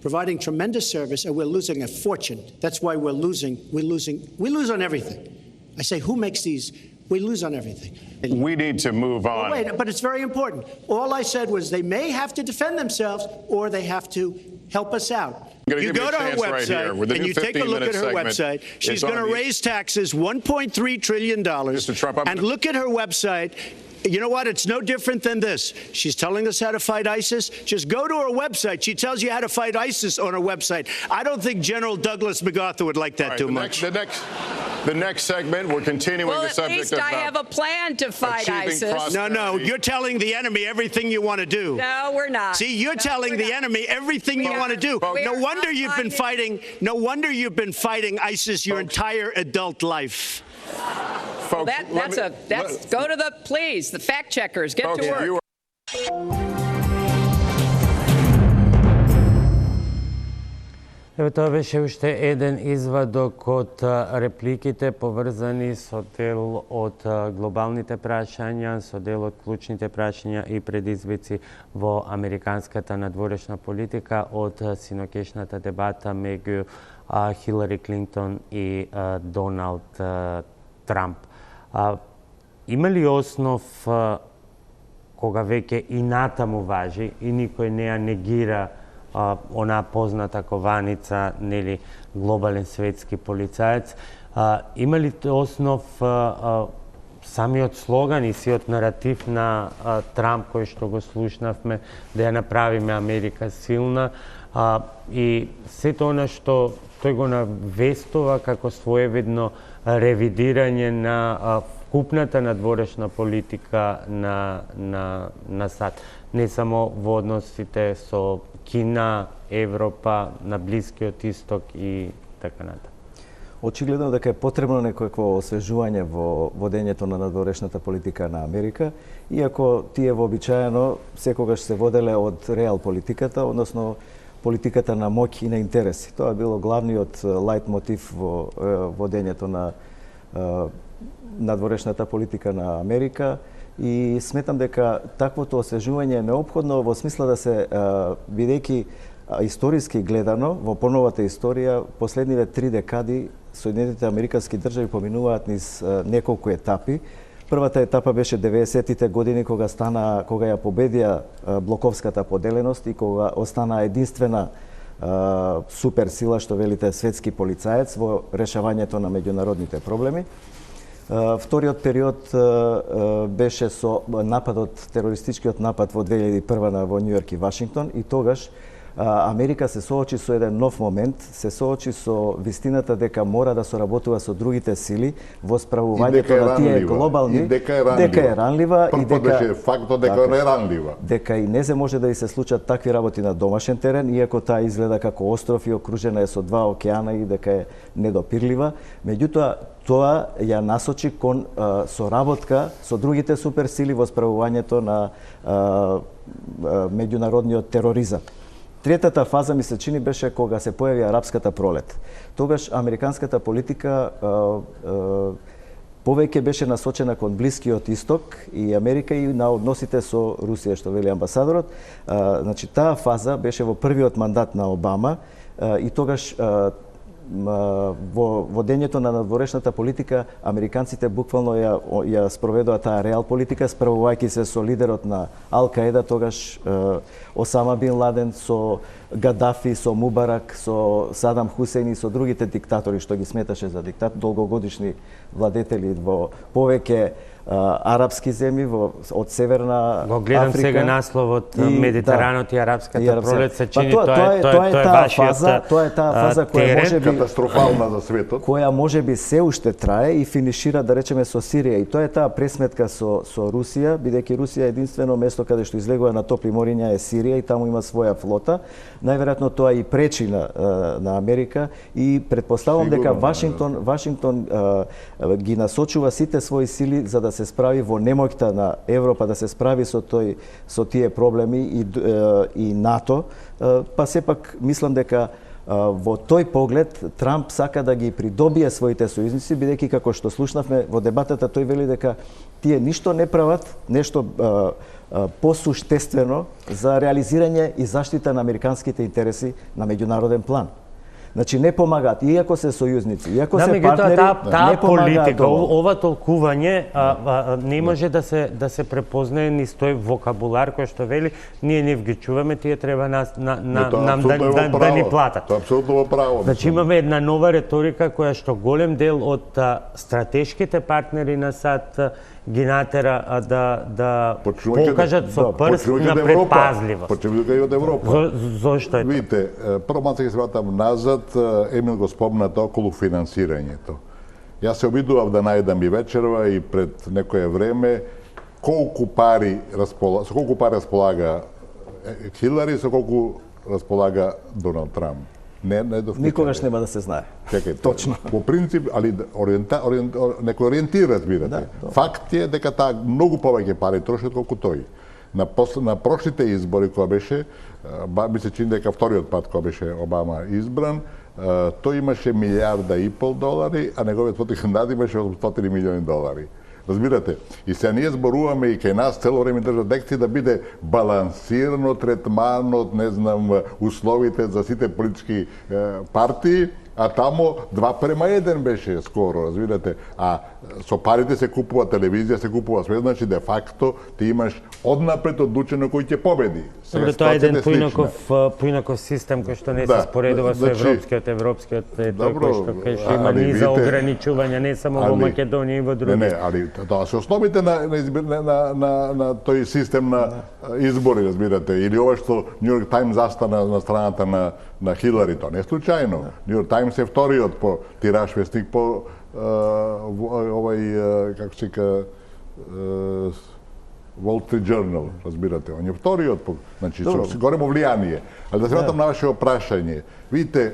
providing tremendous service and we're losing a fortune. That's why we're losing. We lose on everything. I say, who makes these? We lose on everything. We need to move on. Wait, but it's very important. All I said was they may have to defend themselves or they have to help us out. You go to her website and you take a look at her website. She's going to raise taxes $1.3 trillion. Mr. Trump, and look at her website. You know what? It's no different than this. She's telling us how to fight ISIS. Just go to her website. She tells you how to fight ISIS on her website. I don't think General Douglas MacArthur would like that too much. The next segment, we're continuing the subject of... Well, at least I have a plan to fight ISIS. No, you're telling the enemy everything you want to do. No, we're not. See, you're telling the enemy everything you want to do. No wonder you've been fighting ISIS your entire adult life. Folks, go to the fact checkers, get to work. Ево тоа беше уште еден извадок од репликите поврзани со дел од глобалните прашања, со дел од клучните прашања и предизвици во американската надворешна политика од синокешната дебата меѓу Хилари Клинтон и Доналд Трамп. Има ли основ кога веќе и натаму важи и никој не ја негира она позната кованица, нели, глобален светски полицаец, има ли основ самиот слоган и сиот наратив на Трамп кој што го слушнавме, да ја направиме Америка силна, и сето она што тој го навестува како своевидно ревидирање на вкупната надворешна политика на САД. Не само во односите со Кина, Европа, на Блискиот Исток и така натаму. Очигледно дека е потребно некојко освежување во водењето на надворешната политика на Америка, иако тие вообичаено секогаш се воделе од реал политиката, односно политиката на моќ и на интереси. Тоа било главниот лајт мотив во водењето на надворешната политика на Америка и сметам дека таквото освежување е неопходно во смисла да се, бидејќи историски гледано, во поновата историја, последниве 3 декади Соединетите Американски држави поминуваат низ неколку етапи. Првата етапа беше 90-тите години кога ја победија блоковската поделеност и кога остана единствена суперсила, што велите светски полицаец во решавањето на меѓународните проблеми. Вториот период беше со терористичкиот напад во 2001 во Њујорк и Вашингтон и тогаш Америка се соочи со еден нов момент, се соочи со вистината дека мора да соработува со другите сили во справувањето на тие глобални, дека е ранлива и дека беше фактот дека не е ранлива. Дека и не се може да и се случат такви работи на домашен терен, иако таа изгледа како остров и окружена е со 2 океана и дека е недопирлива. Меѓутоа, тоа ја насочи кон соработка со другите суперсили во справувањето на меѓународниот тероризам. Третата фаза ми се чини беше кога се појави арапската пролет. Тогаш американската политика повеќе беше насочена кон Блискиот Исток и Америка и на односите со Русија, што вели амбасадорот. Значи, таа фаза беше во првиот мандат на Обама и тогаш во водењето на надворешната политика американците буквално ја спроведоа таа реал политика, справувајќи се со лидерот на Ал-Каеда, тогаш Осама Бин Ладен, со Гадафи, со Мубарак, со Садам Хусейн и со другите диктатори што ги сметаше за долгогодишни владетели во повеќе арапски земји од Северна Африка. Го гледам сега насловот Медитеранот и арапската пролет, се чини тоа е вашиот тоа е таа фаза која можеби катастрофална за светот. Која можеби се уште трае и финишира, да речеме, со Сирија. И тоа е таа пресметка со Русија, бидејќи Русија е единствено место каде што излегува на топли мориња е Сирија и таму има своја флота. Најверојатно тоа и пречи на Америка и предпоставувам дека Вашингтон ги насочува сите своји сили за да се справи во немоќта на Европа да се справи со тие проблеми и НАТО, па сепак мислам дека во тој поглед Трамп сака да ги придобие своите сојузници, бидејќи како што слушнавме во дебатата тој вели дека тие ништо не прават, нешто посуштествено за реализирање и заштита на американските интереси на меѓународен план. Значи не помагаат, иако се сојузници, иако се партнери, таа политика, ова толкување не може да се препознае низ тој вокабулар кој што вели ние не ги чуваме, тие треба нам да ни платат. Тоа апсолутно право. Значи имаме една нова реторика која што голем дел од стратешките партнери на САД ги натера да покажат со прст на предпазливост. Почнувајќи од Европа. Зошто е тоа? Видите, прво малку ќе се вратам назад, Емил го спомна околу финансирањето. Јас се обидував да најдам и вечерва и пред некое време колку пари располага Хилари, со колку располага Доналд Трамп. Никогаш нема да се знае. Чекајте. Точно. По принцип, али некој ориентир, разбирате. Факт е дека таа многу повеќе пари троши отколку тој. На прошлите избори кога беше, ми се чини дека вториот пат кога беше Обама избран, тој имаше $1,5 милиарди, а неговиот кандидат имаше $800 милиони. Разбирате? И сега ние зборуваме и кај нас цело време држат лекции да биде балансирано третманот, не знам, условите за сите политички партии, а тамо 2:1 беше скоро, разбирате. А со парите се купува телевизија, се купува све, значи де факто ти имаш однапред одлучено кој ќе победи. Тоа е еден поинаков систем кој што не се споредува со европскиот е тој кој што има низа ограничувања не само во Македонија и во други. Не, али тоа се основите на тој систем на избори, разбирате, или ова што New York Times застана на страната на на Хилари, то не случајно. New York Times е вториот по тираж вестник по овај, како се ка, Wall Street Journal, разбирате, он е вториот по, значи, со големо влијание. Али да се вратам на вашето прашање. Видите,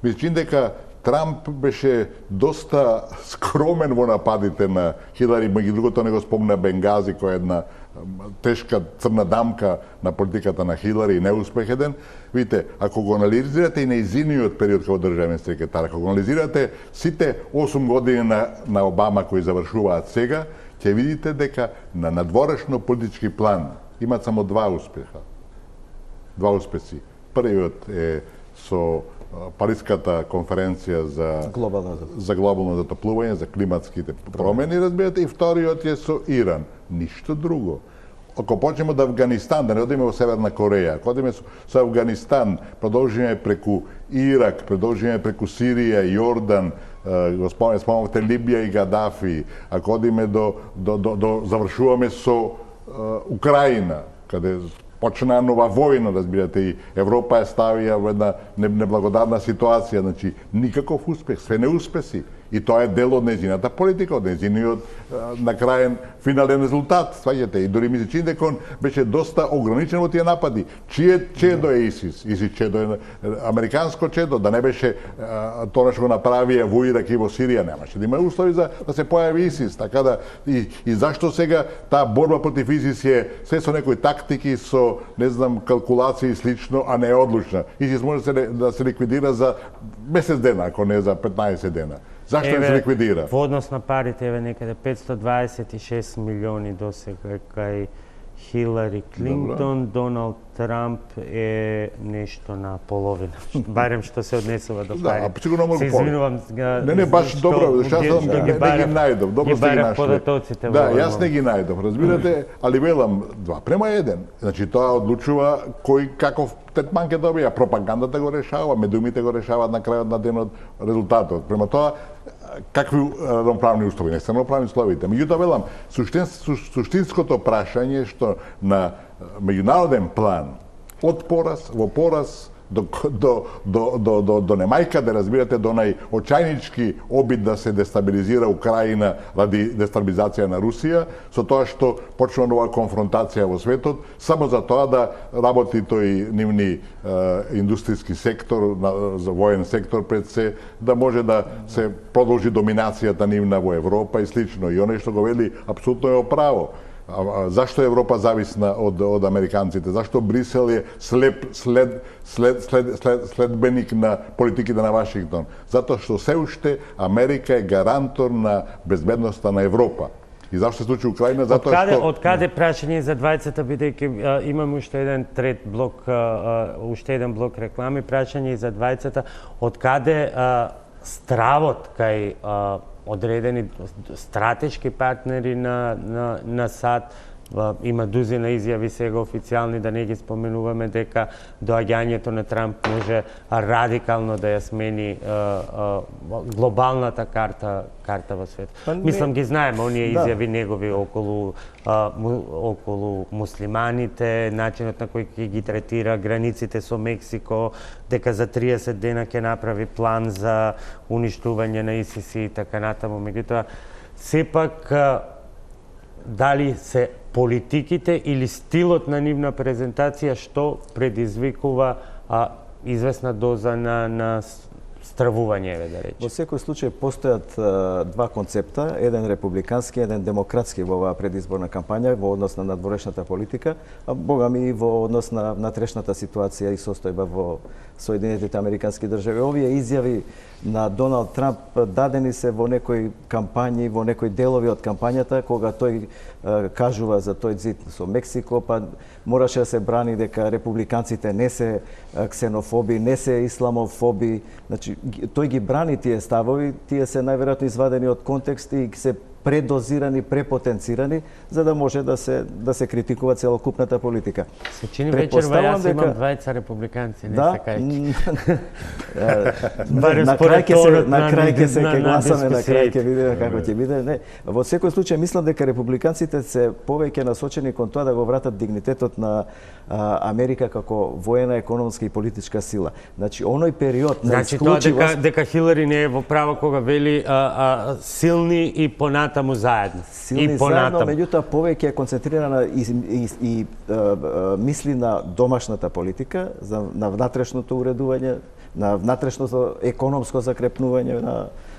ми се чини дека Трамп беше доста скромен во нападите на Хилари, меѓу другото не го спомна Бенгази, која е една тешка црна дамка на политиката на Хилари и неуспех еден. Видите, ако го анализирате и неизиниот период како државен секретар, ако го анализирате сите 8 години на Обама кои завршуваат сега, ќе видите дека на надворешно политички план имат само два успеси. Првиот е со Париската конференција за глобално затоплување, за климатските промени, разбирате, и вториот е со Иран. Ништо друго. Ако почнеме од Афганистан, да не одиме во Северна Кореја, ако одиме со Афганистан, продолжиме преку Ирак, продолжиме преку Сирија, Јордан, спомнавте Либија и Гадафи, ако одиме завршуваме со Украина, каде почна нова војна, разбирате, и Европа ја ставија во една неблагодарна ситуација, значи никаков успех, све неуспеси. И тоа е дел од нејзината политика, од нејзиниот на краен финален резултат, сваѓате. И дори ми се чини дека он беше доста ограничен во тие напади. Чие чедо е ИСИС? ИСИС чедо е американско чедо, да не беше тоа што го направија во Ирак и во Сирија, немаше да има услови за да се појави ИСИС. Така да и зашто сега таа борба против ИСИС е се со некои тактики, со не знам калкулации и слично, а не е одлучна. ИСИС може да се ликвидира за месец дена, ако не за 15 дена. Зашто не се ликвидира? Во однос на парите, некаде 526 милиони досега кај Хилари Клинтон, Доналд Трамп е нешто на половина. Барем што се однесува до пари. Да, сигурно многу повеќе. Се извинувам. Не, баш добро, што не ги најдов. Добро сте ги нашли. Да, јас не ги најдов, разбирате, али велам 2:1. Значи тоа одлучува кој каков третман ќе добија. Пропагандата го решава, медиумите го решаваат на крајот на денот резултатот. Према тоа, какви равноправни услови, не се равноправни условите. Меѓутоа велам, суштинското прашање е што на меѓународен план од пораз во пораз до немајка, да разбирате, до најочајнички обид да се дестабилизира Украина ради дестабилизација на Русија, со тоа што почнува нова конфронтација во светот, само за тоа да работи тој нивни индустријски сектор, воен сектор пред се, да може да се продолжи доминацијата нивна во Европа и слично. И оној што го вели, апсолутно е право. Зашто Европа зависна од американците? Зашто Брисел е следбеник на политиките на Вашингтон? Затоа што се уште Америка е гарантор на безбедноста на Европа. И зашто се случи Украина? Затоа што... Од каде прашање за двајцата, бидејќи имаме уште еден блок реклами, прашање за двајцата, од каде стравот кај одредени стратешки партнери на САД, има дузина изјави сега официјални, да не ги споменуваме, дека доаѓањето на Трамп може радикално да ја смени глобалната карта во свет. Мислам, ги знаеме оние изјави негови околу муслиманите, начинот на кој ќе ги третира границите со Мексико, дека за 30 дена ќе направи план за уништување на ИСИС и така натаму. Меѓутоа, сепак дали се политиките или стилот на нивна презентација што предизвикува известна доза на стравување, да речем. Во секој случај постојат два концепта, еден републикански, еден демократски во оваа предизборна кампања во однос на надворешната политика, а богами и во однос на внатрешната ситуација и состојба во Соединетите Американски држави. Овие изјави на Доналд Трамп дадени се во некои кампањи, во некои делови од кампањата, кога тој кажува за тој зид со Мексико, па мораше да се брани дека републиканците не се ксенофоби, не се исламофоби. Значи, тој ги брани тие ставови, тие се најверојатно извадени од контекст и се предозирани, препотенцирани, за да може да се критикува целокупната политика. Се чини вечерва, јас имам двајца републиканци, не се кајќи. На крај ќе се гласаме, на крај ќе видиме како ќе биде. Не, во секој случај мислам дека републиканците се повеќе насочени кон тоа да го вратат дигнитетот на Америка како воена, економска и политичка сила. Значи, оној период на исклучивост... Значи, тоа дека Хилари не е во право кога вели силни и понатаму заедно. Силни заедно, меѓутоа повеќе е концентрирана и мисли на домашната политика, на внатрешното уредување, на внатрешното економско закрепнување на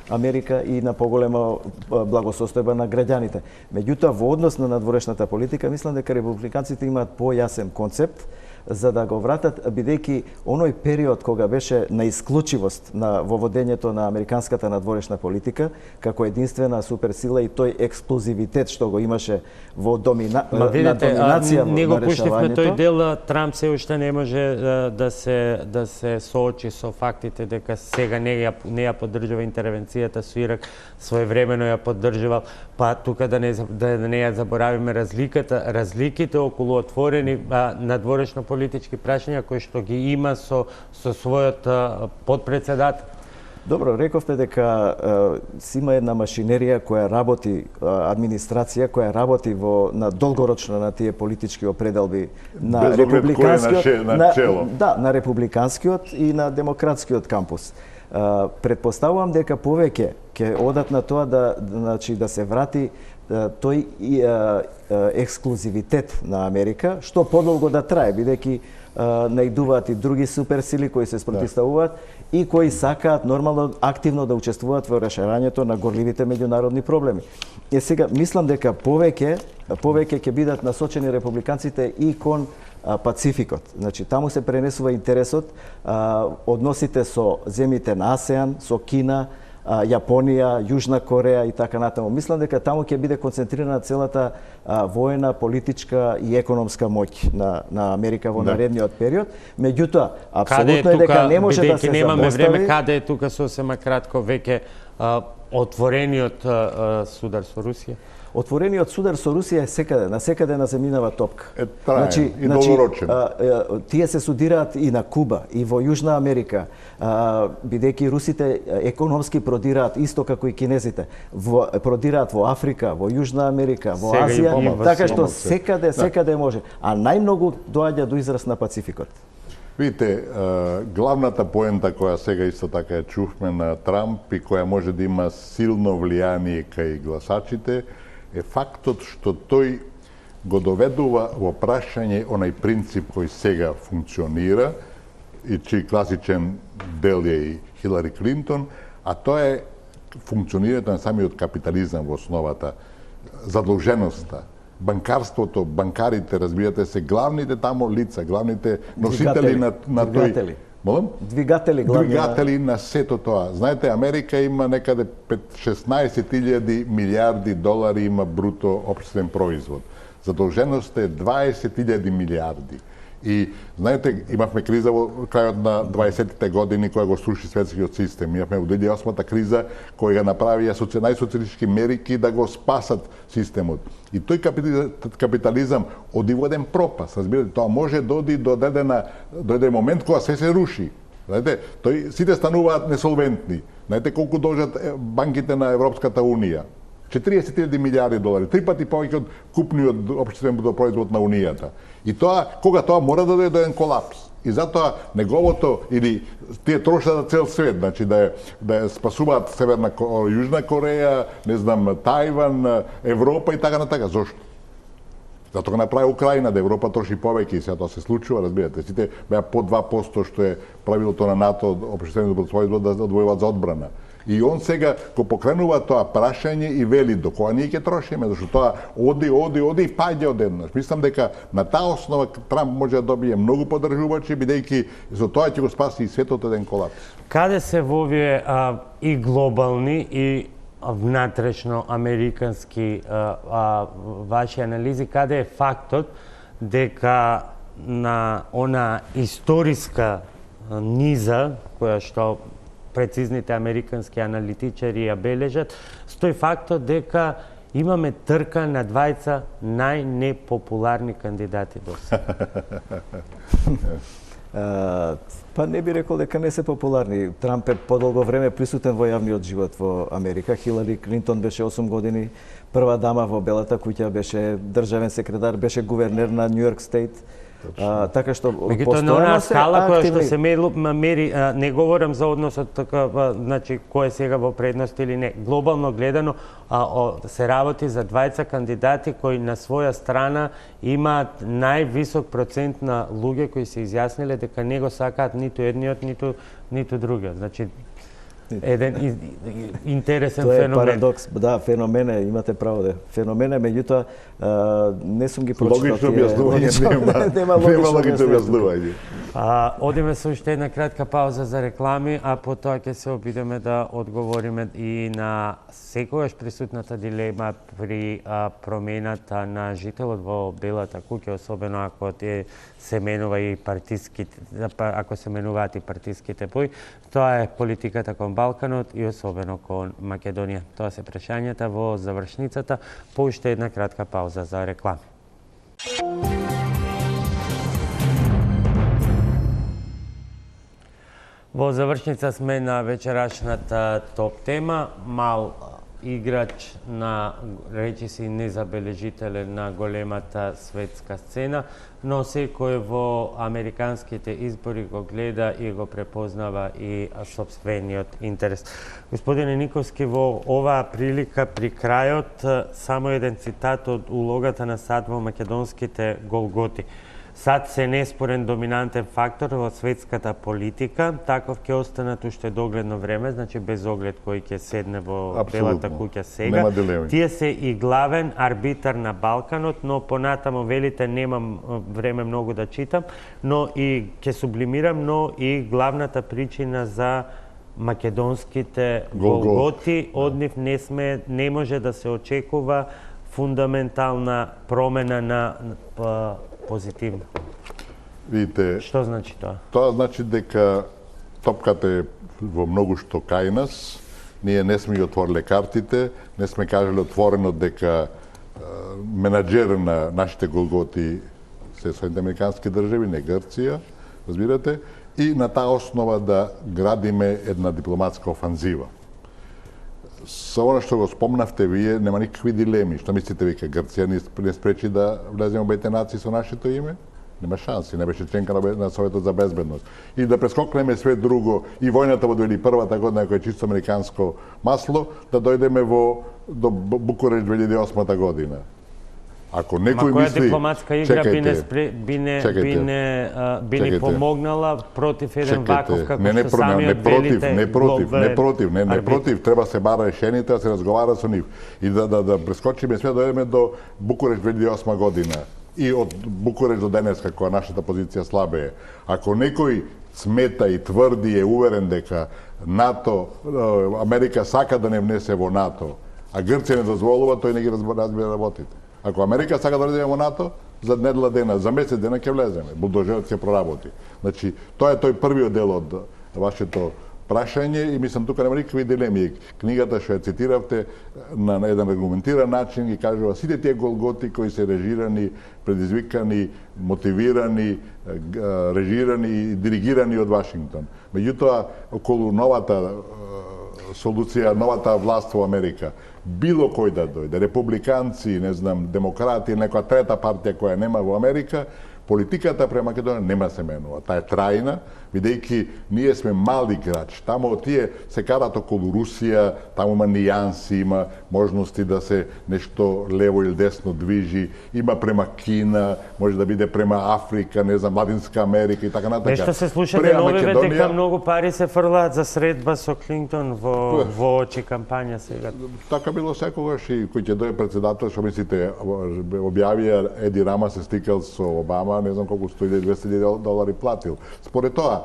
Америка и на поголема благосостојба на граѓаните. Меѓутоа, во однос на надворешната политика, мислам дека републиканците имаат појасен концепт за да го вратат, бидејќи оној период кога беше на исклучивост на воводењето на американската надворешна политика како единствена суперсила и тој експлозивитет што го имаше во на доминација на решавањето. Ние го пуштивме тој дел, Трамп се уште не може да се соочи со фактите дека сега не ја поддржува интервенцијата со Ирак, своевремено ја поддржувал, па тука да не ја заборавиме разликите околу отворени надворешно политички прашања кои што ги има со својот подпредседател. Добро, рековте дека има една машинерија која работи, администрација која работи на долгорочно на тие политички определби на републиканскиот, на републиканскиот и на демократскиот кампус. Предпоставувам дека повеќе ќе одат на тоа да се врати тој ексклузивитет на Америка, што подолго да трае, бидејќи наидуваат и други суперсили кои се спротивставуваат и кои сакаат нормално активно да учествуваат во решавањето на горливите меѓународни проблеми. Сега мислам дека повеќе ќе бидат насочени републиканците и кон Пацификот. Значи, таму се пренесува интересот, односите со земјите на АСЕАН, со Кина, Јапонија, Јужна Кореја и така натаму. Мислам дека таму ќе биде концентрирана целата воена, политичка и економска моќ на Америка во наредниот период. Меѓутоа, апсолутно е дека не може да се забостави... Немаме време, каде е тука сосема кратко веќе отворениот судар со Русија? Отворениот судар со Русија е секаде, на секаде на земјинава топка. Траен и долгорочен. Тие се судираат и на Куба, и во Јужна Америка, бидејќи русите економски продираат исто како и кинезите. Продираат во Африка, во Јужна Америка, во Азија, така што секаде може. А најмногу доаѓа до израз на Пацификот. Видите, главната поента која сега исто така ја чухме на Трамп и која може да има силно влијание кај гласачите е фактот што тој го доведува во прашање онај принцип кој сега функционира и чиј класичен дел е и Хилари Клинтон, а тоа е функционирањето на самиот капитализам во основата, задолженоста, банкарството, банкарите, разбирате се, главните тамо лица, главните носители на тој... Двигатели на сето тоа. Знаете, Америка има некаде 16.000 милиарди долари има бруто општествен производ. Задолженост е 20.000 милиарди. И, знаете, имавме криза во крајот на 20-тите години која го сруши светскиот систем. Имавме во 2008-та криза која го направија најсоцијалистички мерики да го спасат системот. И тој капитализам оди во еден пропас. Разбирате, тоа може да оди до еден момент кога се руши. Знаете, сите стануваат несолвентни. Знаете колку должат банките на Европската Унија? 40.000 милиарди долари, 3 пати повеќе од купниот општествен производ на Унијата. И кога тоа мора да дојде до еден колапс. И затоа неговото, или тие трошат за цел свет, значи да спасуваат Северна Јужна Кореја, не знам, Тајван, Европа и така натака. Зошто? Затоа го направи Украина, да Европа троши повеќе и сега тоа се случува, разбирате. Сите беа по 2% што е правилото на НАТО, општествениот производ да одвојуваат за одбрана. И он сега го покренува тоа прашање и вели до кога ние ќе трошиме, зашто тоа оди и паѓа одеднаш. Мислам дека на таа основа Трамп може да добие многу поддржувачи, бидејќи за тоа ќе го спаси и светот еден колапс. Каде се во овие и глобални и внатрешно американски ваши анализи, каде е фактот дека на она историска низа која што прецизните американски аналитичари ја бележат, стои фактот дека имаме трка на двајца најнепопуларни кандидати до сега. Па не би рекол дека не се популарни. Трамп е подолго време присутен во јавниот живот во Америка. Хилари Клинтон беше 8 години прва дама во Белата куќа, беше државен секретар, беше гувернер на Нью Йорк Стейт. Така што постојано се скала која што се мери, не говорам за односот така, значи кој е сега во предност или не. Глобално гледано се работи за двајца кандидати кои на своја страна имаат највисок процент на луѓе кои се изјасниле дека не го сакаат ниту едниот, ниту другиот. Значи еден интересен феномен. Тоа е парадокс, да, феномен е, имате право да. Феномен е, меѓутоа не сум ги прочитал. Логично објаснување нема логично објаснување. Одиме со уште една кратка пауза за реклами, а потоа ќе се обидеме да одговориме и на секогаш присутната дилема при промената на жителот во Белата куќа, особено ако се менува и партиските, ако се менуваат и партиските бои. Тоа е политиката кон Балканот и особено кон Македонија. Тоа се прашањата во завршницата, по уште една кратка пауза за реклами. Во завршница сме на вечерашната топ тема. Мал играч на, речиси, незабележителен на големата светска сцена, но секој во американските избори го гледа и го препознава и сопствениот интерес. Господине Никовски, во оваа прилика при крајот само еден цитат од улогата на САД во македонските голготи. САД се неспорен доминантен фактор во светската политика, таков ќе останат уште догледно време, значи без оглед кој ќе седне во Белата куќа сега. Тие се и главен арбитар на Балканот, но понатамо велите, немам време многу да читам, но и ќе сублимирам, но и главната причина за македонските голготи, од нив не може да се очекува фундаментална промена на позитивно. Видите, што значи тоа? Тоа значи дека топката е во многу што кај нас. Ние не сме отвориле картите, не сме кажале отворено дека менаџер на нашите голготи се Соединените американски држави, не Грција, разбирате, и на таа основа да градиме една дипломатска офанзива. Со она што го спомнавте вие, нема никакви дилеми. Што мислите вика, Грција не спречи да влеземе во Обединетите нации со нашето име? Нема шанси, не беше членка на Советот за безбедност. И да прескокнеме све друго, и војната во 2001 година, која е чисто американско масло, да дојдеме до Букурещ 2008 година. Ако некој мисли... Која дипломатска игра би ни помогнала против еден ваков, како што самиот велите? Не против, треба се бара решените, да се разговара со нив. И да прескочиме све, дојдеме до Букурещ 2008 година. И од Букурещ до денеска, која нашата позиција слабе е. Ако некој смета и тврди, е уверен дека НАТО, Америка сака да не внесе во НАТО, а Грција не дозволува, тој не ги разбира работите. Ако Америка сака да влеземе во НАТО, за недела дена, за месец дена ќе влеземе. Булдожерот ќе проработи. Значи, тоа е тој првиот дел од вашето прашање и мислам тука нема никакви дилеми. Книгата што ја цитиравте на еден аргументиран начин ги кажува сите тие голготи кои се режирани, предизвикани, мотивирани, режирани и диригирани од Вашингтон. Меѓутоа, околу новата солуција, новата власт во Америка, било кој да дојде, републиканци, не знам, демократи, некоја трета партија која нема во Америка, политиката према Македонија нема се менува. Таа е трајна, бидејќи ние сме мал играч. Таму тие се карат околу Русија, таму има нијанси, има можности да се нешто лево или десно движи, има према Кина, може да биде према Африка, не знам, Латинска Америка и така натака. Нешто се слуша деновиве дека многу пари се фрлаат за средба со Клинтон во очи кампања сега. Така било секогаш и кој ќе дое председател, што мислите, објавија Еди Рама се стикал со Обама, не знам колку 100-200 долари платил. Според тоа,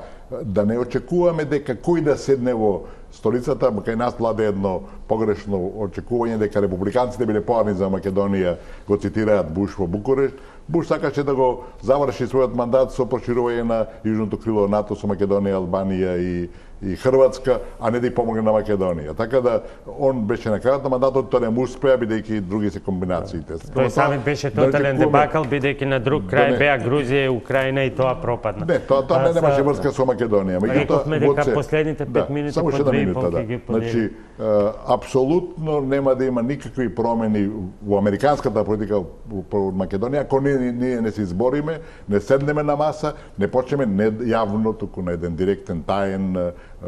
да не очекуваме дека кој да седне во столицата, кај нас владе едно погрешно очекување дека републиканците биле поани за Македонија, го цитираат Буш во Букурешт. Буш сакаше да го заврши својот мандат со проширување на јужното крило НАТО со Македонија, Албанија и Хрватска, а не да ја помогне на Македонија. Така да он беше на крајот на мандатот, тоа не му успеа бидејќи други се комбинациите. Тој самит беше тотален дебакал бидејќи на друг крај беа Грузија и Украина и тоа пропадна. Не, тоа немаше врска со Македонија. Рековме дека последните 5 минути по 2,5 ќе ги подели. Значи, апсолутно нема да има никакви промени во американската политика во Македонија ако ние не се избориме, не седнеме на маса, не почнеме не јавно, туку на еден директен, таен,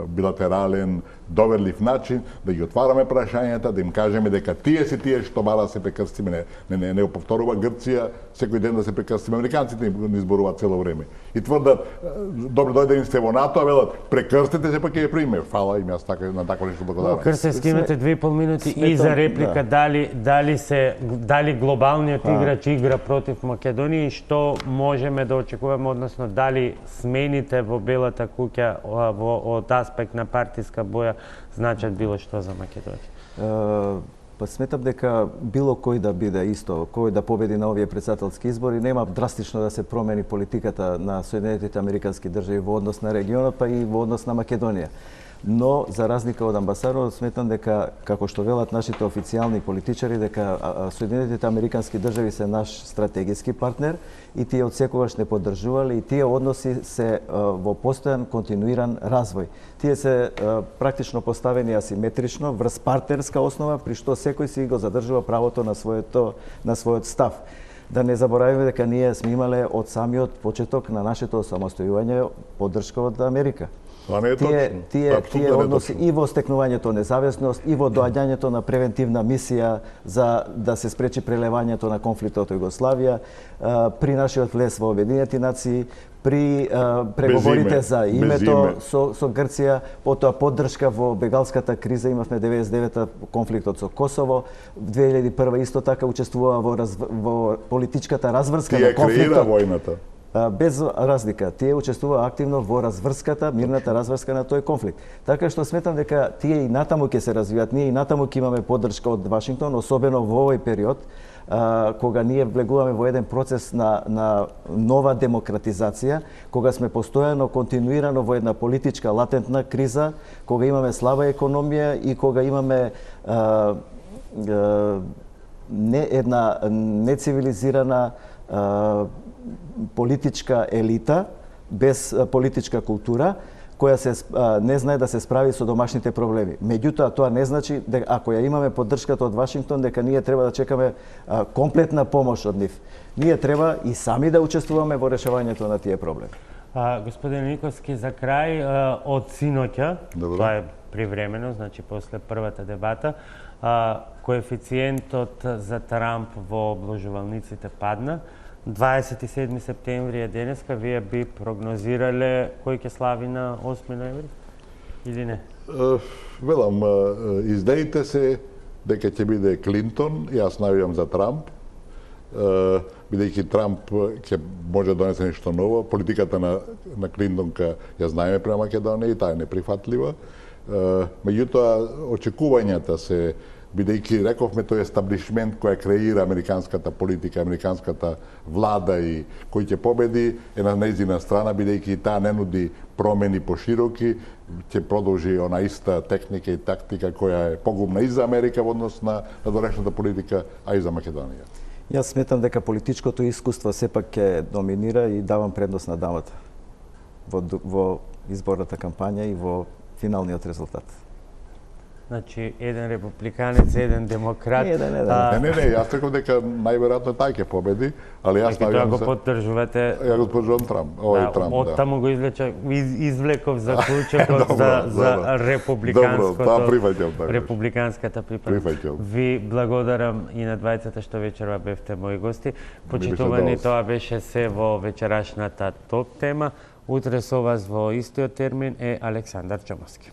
билатерален, доверлив начин, да ги отвараме прашањата, да им кажеме дека тие што бара да се прекрстиме, не повторува Грција, секој ден да се прекрстиме, американците ни изборуваат цело време. И тврдат, добро дојдени сте во НАТО, а велат, прекрстите се, па ќе ја приме. Фала им, јас на тако нешто благодарам. Крстевски, имате 2,5 минути и за реплика, дали глобалниот играч игра против Македонија и што можеме да очекуваме, односно дали смените во Белата куќа од аспект на партиска боја значат било што за Македонија? Па сметам дека било кој да биде исто, кој да победи на овие претседателски избори, нема драстично да се промени политиката на Соединетите Американски држави во однос на регионот, па и во однос на Македонија. Но, за разлика од амбасадорот, сметам дека, како што велат нашите официјални политичари, дека Соединетите Американски држави се наш стратегиски партнер и тие од секогаш не поддржувале и тие односи се во постојан континуиран развој. Тие се практично поставени асиметрично врз партнерска основа, при што секој си го задржува правото на својот став. Да не заборавиме дека ние сме имале од самиот почеток на нашето самостојување поддршка од Америка. Тие односи и во стекнувањето независност, и во доаѓањето на превентивна мисија за да се спречи прелевањето на конфликтот во Југославија, при нашиот влез во Обединети нации, при преговорите за името со Грција, потоа поддршка во бегалската криза, имавме 99-та конфликтот со Косово, 2001 исто така учествува во политичката разврска на конфликтот. Тие креира војната. Без разлика, тие учествува активно во разврската, мирната разврска на тој конфликт. Така што сметам дека тие и натаму ќе се развијат, ние и натаму ќе имаме поддршка од Вашингтон, особено во овој период, кога ние влегуваме во еден процес на нова демократизација, кога сме постојано, континуирано во една политичка латентна криза, кога имаме слаба економија и кога имаме една нецивилизирана политичка елита без политичка култура која не знае да се справи со домашните проблеми. Меѓутоа, тоа не значи дека ако ја имаме поддршката од Вашингтон, дека ние треба да чекаме комплетна помош од нив. Ние треба и сами да учествуваме во решавањето на тие проблеми. Господин Никовски, за крај, од синоќа, тоа е привремено, значи после првата дебата, коефициентот за Трамп во обложувалниците падна. 27 септември е денеска, вие би прогнозирале кој ќе слави на 8 ноември или не? Велам, издеите се дека ќе биде Клинтон, јас навијам за Трамп, бидејќи Трамп ќе може да донесе нешто ново. Политиката на Клинтонка ја знаеме према Македонија и таа е неприфатлива. Меѓутоа, очекувањата се, бидејќи рековме тој естаблишмент кој креира американската политика, американската влада и кој ќе победи е на нејзина страна, бидејќи таа не нуди промени пошироки, ќе продолжи она иста техника и тактика која е погубна и за Америка во однос на дорешната политика, а и за Македонија. Јас сметам дека политичкото искуство сепак ќе доминира и давам предност на дамата во изборната кампања и во финалниот резултат. Значи, еден републиканец, еден демократ. Не, јас реков дека најверојатно тај ќе победи, али јас навијам за... Тоа го поддржувате... Ја го поддржувам Трамп, Трамп, да. Оттаму го извлеков заклучокот за републиканската припадност. Ви благодарам и на двајцата што вечерва бевте мои гости. Почитувани, тоа беше се во вечерашната топ тема. Утре со вас во истиот термин е Александар Чомовски.